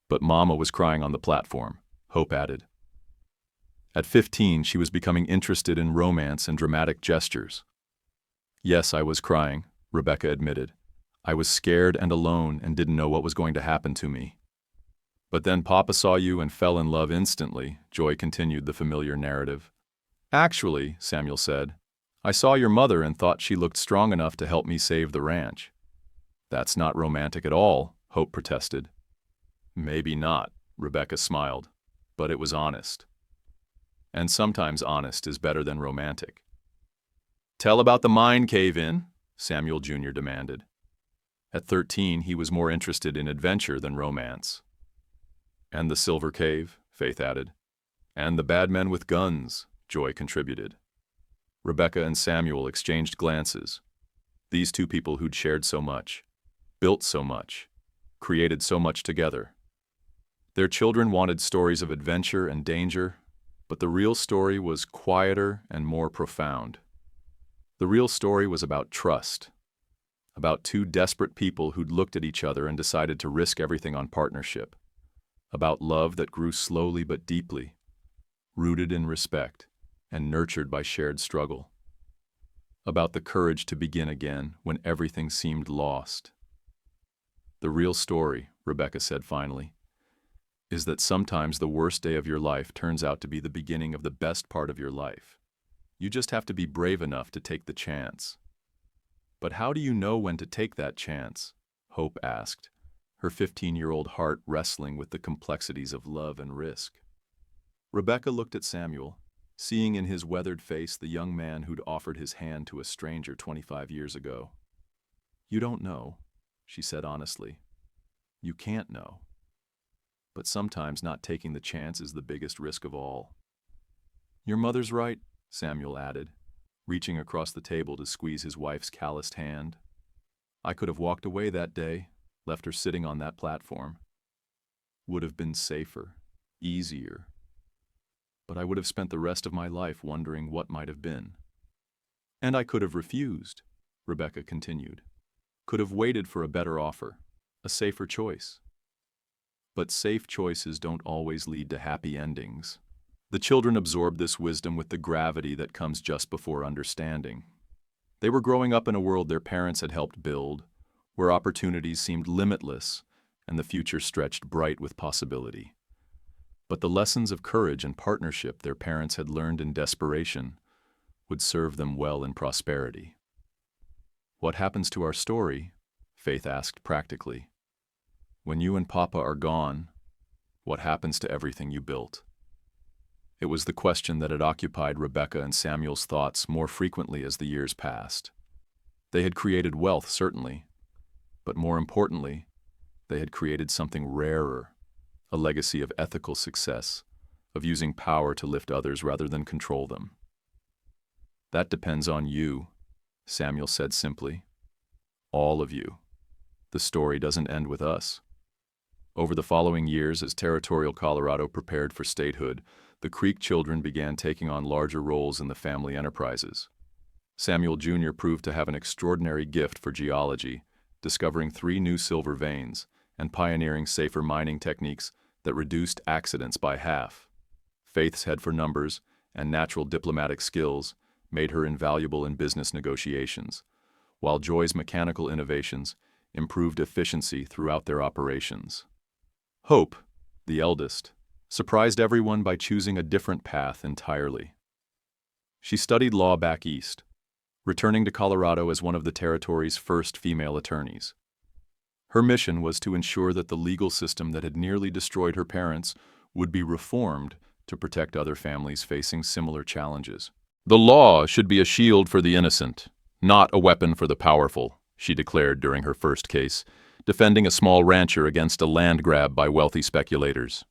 "But Mama was crying on the platform," Hope added. At 15, she was becoming interested in romance and dramatic gestures. "Yes, I was crying," Rebecca admitted. "I was scared and alone and didn't know what was going to happen to me." "But then Papa saw you and fell in love instantly," Joy continued the familiar narrative. "Actually," Samuel said, "I saw your mother and thought she looked strong enough to help me save the ranch." "That's not romantic at all," Hope protested. "Maybe not," Rebecca smiled, "but it was honest. And sometimes honest is better than romantic." "Tell about the mine cave-in," Samuel Jr. demanded. At 13, he was more interested in adventure than romance. "And the Silver Cave," Faith added. "And the bad men with guns," Joy contributed. Rebecca and Samuel exchanged glances. These two people who'd shared so much, built so much, created so much together. Their children wanted stories of adventure and danger, but the real story was quieter and more profound. The real story was about trust, about two desperate people who'd looked at each other and decided to risk everything on partnership, about love that grew slowly but deeply, rooted in respect and nurtured by shared struggle, about the courage to begin again when everything seemed lost. The real story, Rebecca said finally, is that sometimes the worst day of your life turns out to be the beginning of the best part of your life. You just have to be brave enough to take the chance. But how do you know when to take that chance? Hope asked, her 15-year-old heart wrestling with the complexities of love and risk. Rebecca looked at Samuel, seeing in his weathered face the young man who'd offered his hand to a stranger 25 years ago. "You don't know," she said honestly. "You can't know. But sometimes not taking the chance is the biggest risk of all." "Your mother's right," Samuel added, reaching across the table to squeeze his wife's calloused hand. "I could have walked away that day, left her sitting on that platform. Would have been safer, easier. But I would have spent the rest of my life wondering what might have been. And I could have refused," Rebecca continued. "Could have waited for a better offer, a safer choice. But safe choices don't always lead to happy endings." The children absorbed this wisdom with the gravity that comes just before understanding. They were growing up in a world their parents had helped build, where opportunities seemed limitless and the future stretched bright with possibility. But the lessons of courage and partnership their parents had learned in desperation would serve them well in prosperity. "What happens to our story?" Faith asked practically. "When you and Papa are gone, what happens to everything you built?" It was the question that had occupied Rebecca and Samuel's thoughts more frequently as the years passed. They had created wealth, certainly, but more importantly, they had created something rarer, a legacy of ethical success, of using power to lift others rather than control them. "That depends on you," Samuel said simply. "All of you. The story doesn't end with us." Over the following years, as territorial Colorado prepared for statehood, the Creek children began taking on larger roles in the family enterprises. Samuel Jr. proved to have an extraordinary gift for geology, discovering 3 new silver veins and pioneering safer mining techniques that reduced accidents by half. Faith's head for numbers and natural diplomatic skills made her invaluable in business negotiations, while Joy's mechanical innovations improved efficiency throughout their operations. Hope, the eldest, surprised everyone by choosing a different path entirely. She studied law back east, returning to Colorado as one of the territory's first female attorneys. Her mission was to ensure that the legal system that had nearly destroyed her parents would be reformed to protect other families facing similar challenges. "The law should be a shield for the innocent, not a weapon for the powerful," she declared during her first case, defending a small rancher against a land grab by wealthy speculators.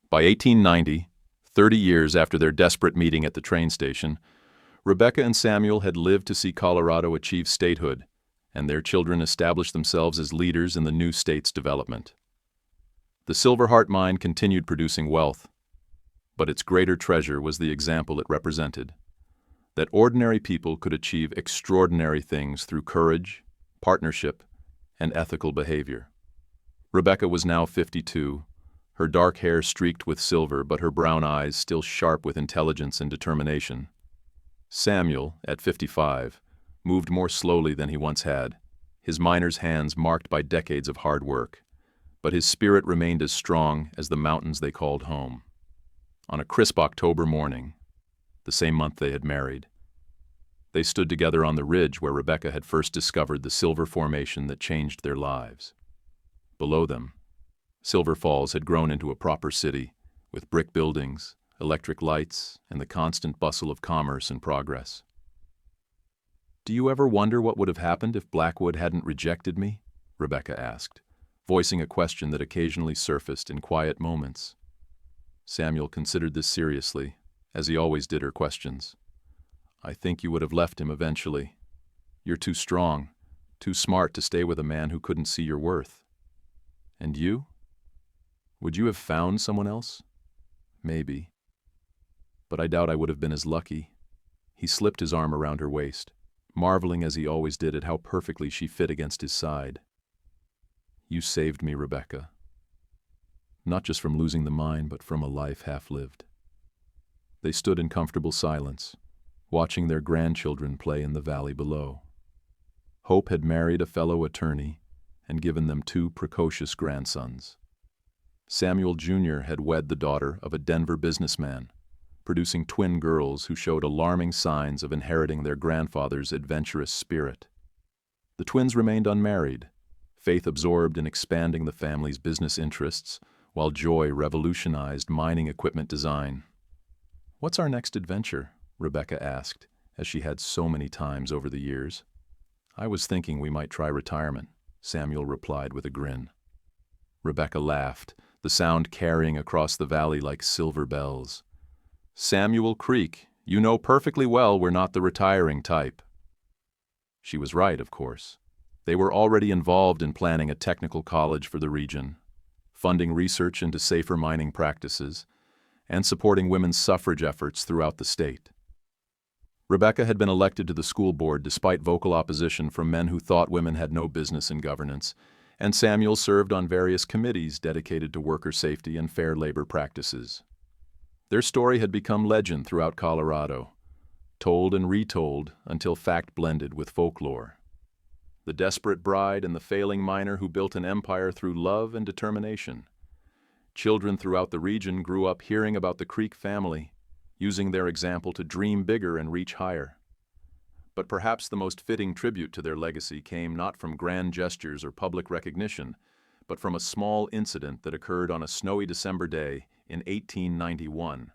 By 1890, 30 years after their desperate meeting at the train station, Rebecca and Samuel had lived to see Colorado achieve statehood, and their children established themselves as leaders in the new state's development. The Silver Heart mine continued producing wealth, but its greater treasure was the example it represented, that ordinary people could achieve extraordinary things through courage, partnership, and ethical behavior. Rebecca was now 52, her dark hair streaked with silver but her brown eyes still sharp with intelligence and determination. Samuel, at 55, moved more slowly than he once had, his miner's hands marked by decades of hard work, but his spirit remained as strong as the mountains they called home. On a crisp October morning, the same month they had married, they stood together on the ridge where Rebecca had first discovered the silver formation that changed their lives. Below them, Silver Falls had grown into a proper city, with brick buildings, electric lights, and the constant bustle of commerce and progress. "Do you ever wonder what would have happened if Blackwood hadn't rejected me?" Rebecca asked, voicing a question that occasionally surfaced in quiet moments. Samuel considered this seriously, as he always did her questions. "I think you would have left him eventually. You're too strong, too smart to stay with a man who couldn't see your worth. And you? Would you have found someone else? Maybe. But I doubt I would have been as lucky." He slipped his arm around her waist. marveling as he always did at how perfectly she fit against his side. "You saved me, Rebecca. Not just from losing the mine, but from a life half-lived." They stood in comfortable silence, watching their grandchildren play in the valley below. Hope had married a fellow attorney and given them 2 precocious grandsons. Samuel Jr. had wed the daughter of a Denver businessman, producing twin girls who showed alarming signs of inheriting their grandfather's adventurous spirit. The twins remained unmarried, faith absorbed in expanding the family's business interests, while joy revolutionized mining equipment design. "What's our next adventure?" Rebecca asked, as she had so many times over the years. "I was thinking we might try retirement," Samuel replied with a grin. Rebecca laughed, the sound carrying across the valley like silver bells. "Samuel Creek, you know perfectly well we're not the retiring type." She was right, of course. They were already involved in planning a technical college for the region, funding research into safer mining practices, and supporting women's suffrage efforts throughout the state. Rebecca had been elected to the school board despite vocal opposition from men who thought women had no business in governance, and Samuel served on various committees dedicated to worker safety and fair labor practices. Their story had become legend throughout Colorado, told and retold until fact blended with folklore. The desperate bride and the failing miner who built an empire through love and determination. Children throughout the region grew up hearing about the Creek family, using their example to dream bigger and reach higher. But perhaps the most fitting tribute to their legacy came not from grand gestures or public recognition, but from a small incident that occurred on a snowy December day in 1891.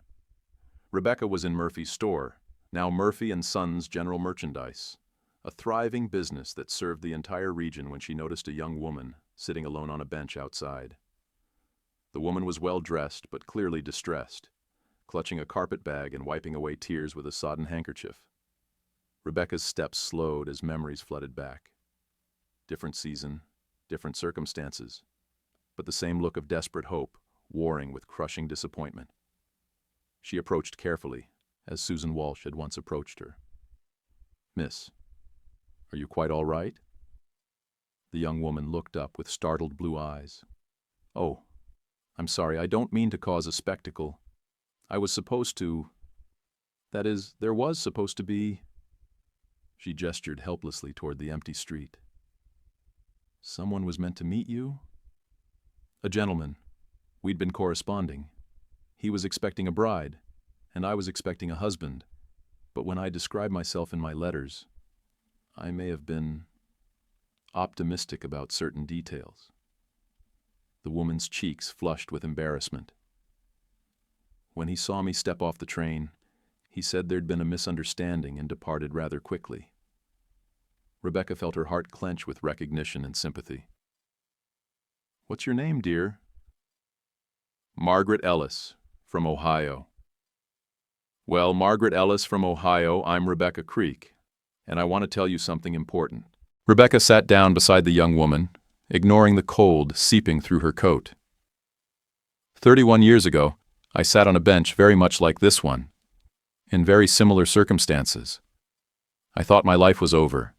Rebecca was in Murphy's store, now Murphy and Sons General Merchandise, a thriving business that served the entire region, when she noticed a young woman sitting alone on a bench outside. The woman was well-dressed but clearly distressed, clutching a carpet bag and wiping away tears with a sodden handkerchief. Rebecca's steps slowed as memories flooded back. Different season, different circumstances, but the same look of desperate hope, warring with crushing disappointment. She approached carefully, as Susan Walsh had once approached her. "Miss, are you quite all right?" The young woman looked up with startled blue eyes. "Oh, I'm sorry, I don't mean to cause a spectacle. I was supposed to... That is, there was supposed to be..." She gestured helplessly toward the empty street. "Someone was meant to meet you?" "A gentleman. We'd been corresponding. He was expecting a bride, and I was expecting a husband. But when I described myself in my letters, I may have been optimistic about certain details." The woman's cheeks flushed with embarrassment. "When he saw me step off the train, he said there'd been a misunderstanding and departed rather quickly." Rebecca felt her heart clench with recognition and sympathy. "What's your name, dear?" "Margaret Ellis, from Ohio." "Well, Margaret Ellis from Ohio, I'm Rebecca Creek, and I want to tell you something important." Rebecca sat down beside the young woman, ignoring the cold seeping through her coat. 31 years ago, I sat on a bench very much like this one, in very similar circumstances. I thought my life was over.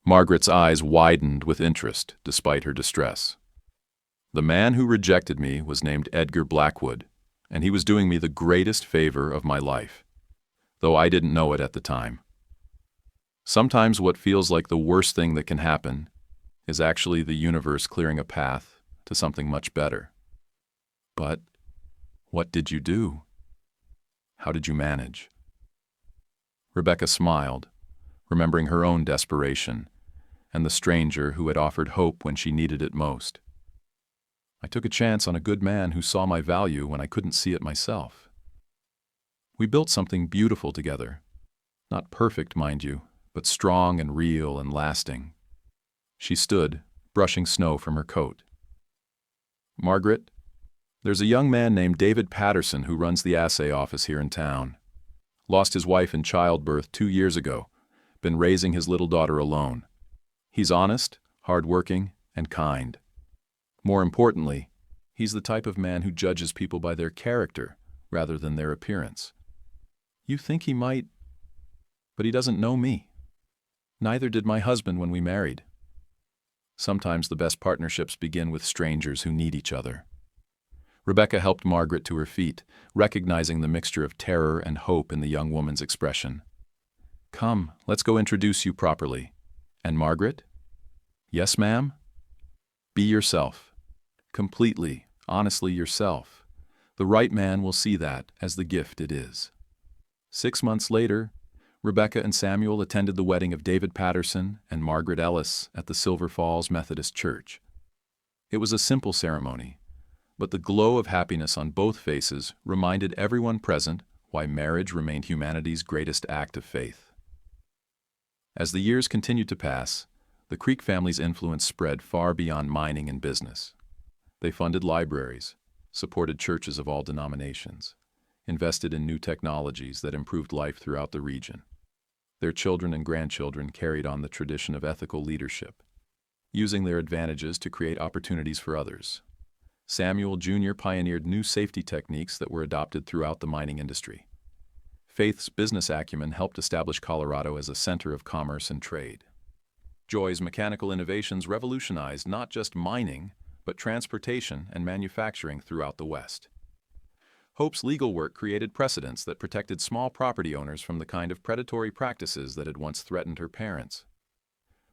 Margaret's eyes widened with interest despite her distress. "The man who rejected me was named Edgar Blackwood, and he was doing me the greatest favor of my life, though I didn't know it at the time. Sometimes what feels like the worst thing that can happen is actually the universe clearing a path to something much better. But what did you do? How did you manage?" Rebecca smiled, remembering her own desperation and the stranger who had offered hope when she needed it most. "I took a chance on a good man who saw my value when I couldn't see it myself. We built something beautiful together. Not perfect, mind you, but strong and real and lasting." She stood, brushing snow from her coat. "Margaret, there's a young man named David Patterson who runs the assay office here in town. Lost his wife in childbirth 2 years ago, been raising his little daughter alone. He's honest, hardworking, and kind. More importantly, he's the type of man who judges people by their character rather than their appearance. You think he might, but he doesn't know me. Neither did my husband when we married. Sometimes the best partnerships begin with strangers who need each other. Rebecca helped Margaret to her feet, recognizing the mixture of terror and hope in the young woman's expression. Come, let's go introduce you properly. And Margaret? Yes, ma'am? Be yourself. Completely, honestly yourself. The right man will see that as the gift it is. 6 months later, Rebecca and Samuel attended the wedding of David Patterson and Margaret Ellis at the Silver Falls Methodist Church. It was a simple ceremony, but the glow of happiness on both faces reminded everyone present why marriage remained humanity's greatest act of faith. As the years continued to pass, the Creek family's influence spread far beyond mining and business. They funded libraries, supported churches of all denominations, invested in new technologies that improved life throughout the region. Their children and grandchildren carried on the tradition of ethical leadership, using their advantages to create opportunities for others. Samuel Jr. pioneered new safety techniques that were adopted throughout the mining industry. Faith's business acumen helped establish Colorado as a center of commerce and trade. Joy's mechanical innovations revolutionized not just mining, but transportation and manufacturing throughout the West. Hope's legal work created precedents that protected small property owners from the kind of predatory practices that had once threatened her parents.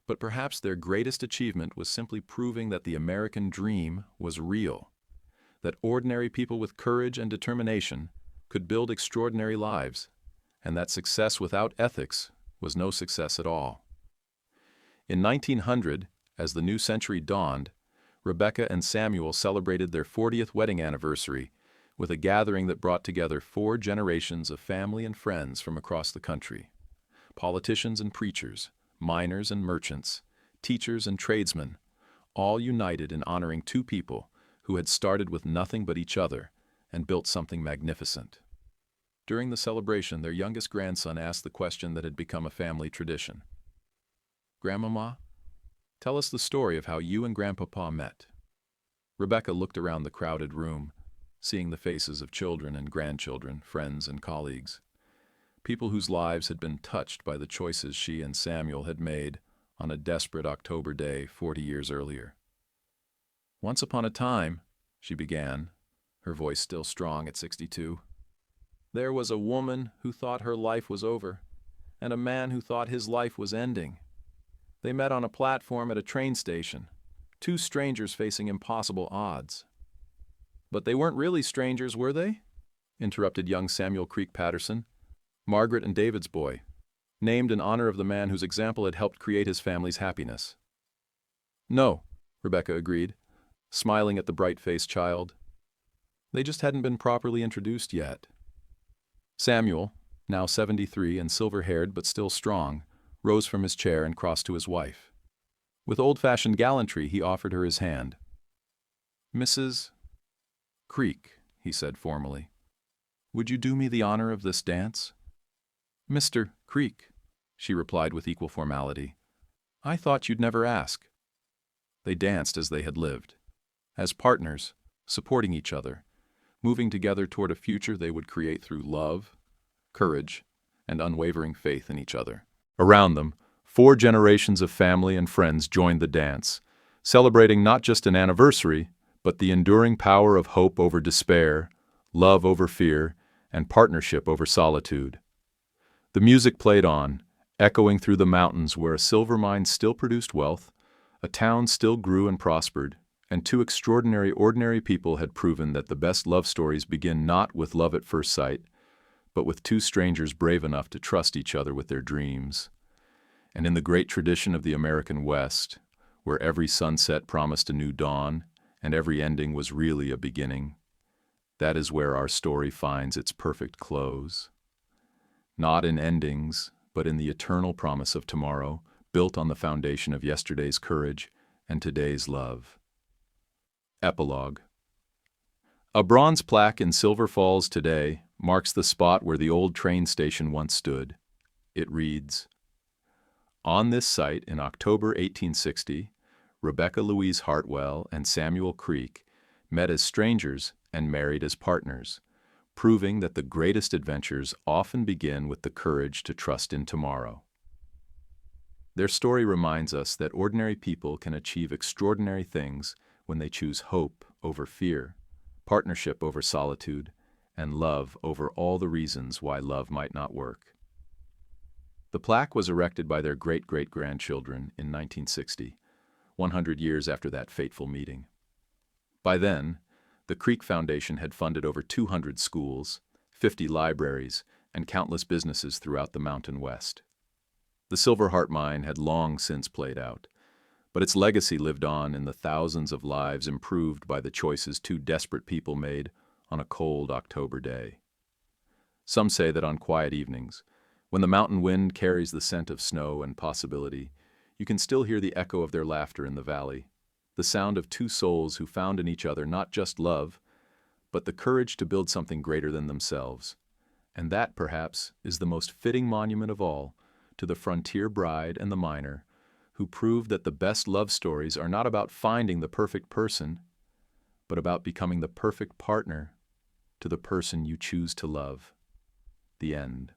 But perhaps their greatest achievement was simply proving that the American dream was real, that ordinary people with courage and determination could build extraordinary lives, and that success without ethics was no success at all. In 1900, as the new century dawned, Rebecca and Samuel celebrated their 40th wedding anniversary with a gathering that brought together 4 generations of family and friends from across the country. Politicians and preachers, miners and merchants, teachers and tradesmen, all united in honoring 2 people who had started with nothing but each other and built something magnificent. During the celebration, their youngest grandson asked the question that had become a family tradition. "Grandmama, tell us the story of how you and Grandpapa met." Rebecca looked around the crowded room, seeing the faces of children and grandchildren, friends and colleagues, people whose lives had been touched by the choices she and Samuel had made on a desperate October day 40 years earlier. "Once upon a time," she began, her voice still strong at 62, "there was a woman who thought her life was over, and a man who thought his life was ending. They met on a platform at a train station, 2 strangers facing impossible odds." "But they weren't really strangers, were they?" interrupted young Samuel Creek Patterson, Margaret and David's boy, named in honor of the man whose example had helped create his family's happiness. "No," Rebecca agreed, smiling at the bright-faced child. "They just hadn't been properly introduced yet." Samuel, now 73 and silver-haired but still strong, rose from his chair and crossed to his wife. With old-fashioned gallantry, he offered her his hand. "Mrs. Creek," he said formally, "would you do me the honor of this dance?" "Mr. Creek," she replied with equal formality. "I thought you'd never ask." They danced as they had lived, as partners, supporting each other, moving together toward a future they would create through love, courage, and unwavering faith in each other. Around them, 4 generations of family and friends joined the dance, celebrating not just an anniversary, but the enduring power of hope over despair, love over fear, and partnership over solitude. The music played on, echoing through the mountains where a silver mine still produced wealth, a town still grew and prospered, and 2 extraordinary ordinary people had proven that the best love stories begin not with love at first sight, but with 2 strangers brave enough to trust each other with their dreams. And in the great tradition of the American West, where every sunset promised a new dawn, and every ending was really a beginning, that is where our story finds its perfect close. Not in endings, but in the eternal promise of tomorrow, built on the foundation of yesterday's courage and today's love. Epilogue. A bronze plaque in Silver Falls today marks the spot where the old train station once stood. It reads, "On this site in October 1860, Rebecca Louise Hartwell and Samuel Creek met as strangers and married as partners, proving that the greatest adventures often begin with the courage to trust in tomorrow." Their story reminds us that ordinary people can achieve extraordinary things when they choose hope over fear, partnership over solitude, and love over all the reasons why love might not work. The plaque was erected by their great-great-grandchildren in 1960, 100 years after that fateful meeting. By then, the Creek Foundation had funded over 200 schools, 50 libraries, and countless businesses throughout the Mountain West. The Silver Heart Mine had long since played out, but its legacy lived on in the thousands of lives improved by the choices two desperate people made on a cold October day. Some say that on quiet evenings, when the mountain wind carries the scent of snow and possibility, you can still hear the echo of their laughter in the valley, the sound of two souls who found in each other not just love, but the courage to build something greater than themselves. And that, perhaps, is the most fitting monument of all to the frontier bride and the miner, who proved that the best love stories are not about finding the perfect person, but about becoming the perfect partner to the person you choose to love. The end.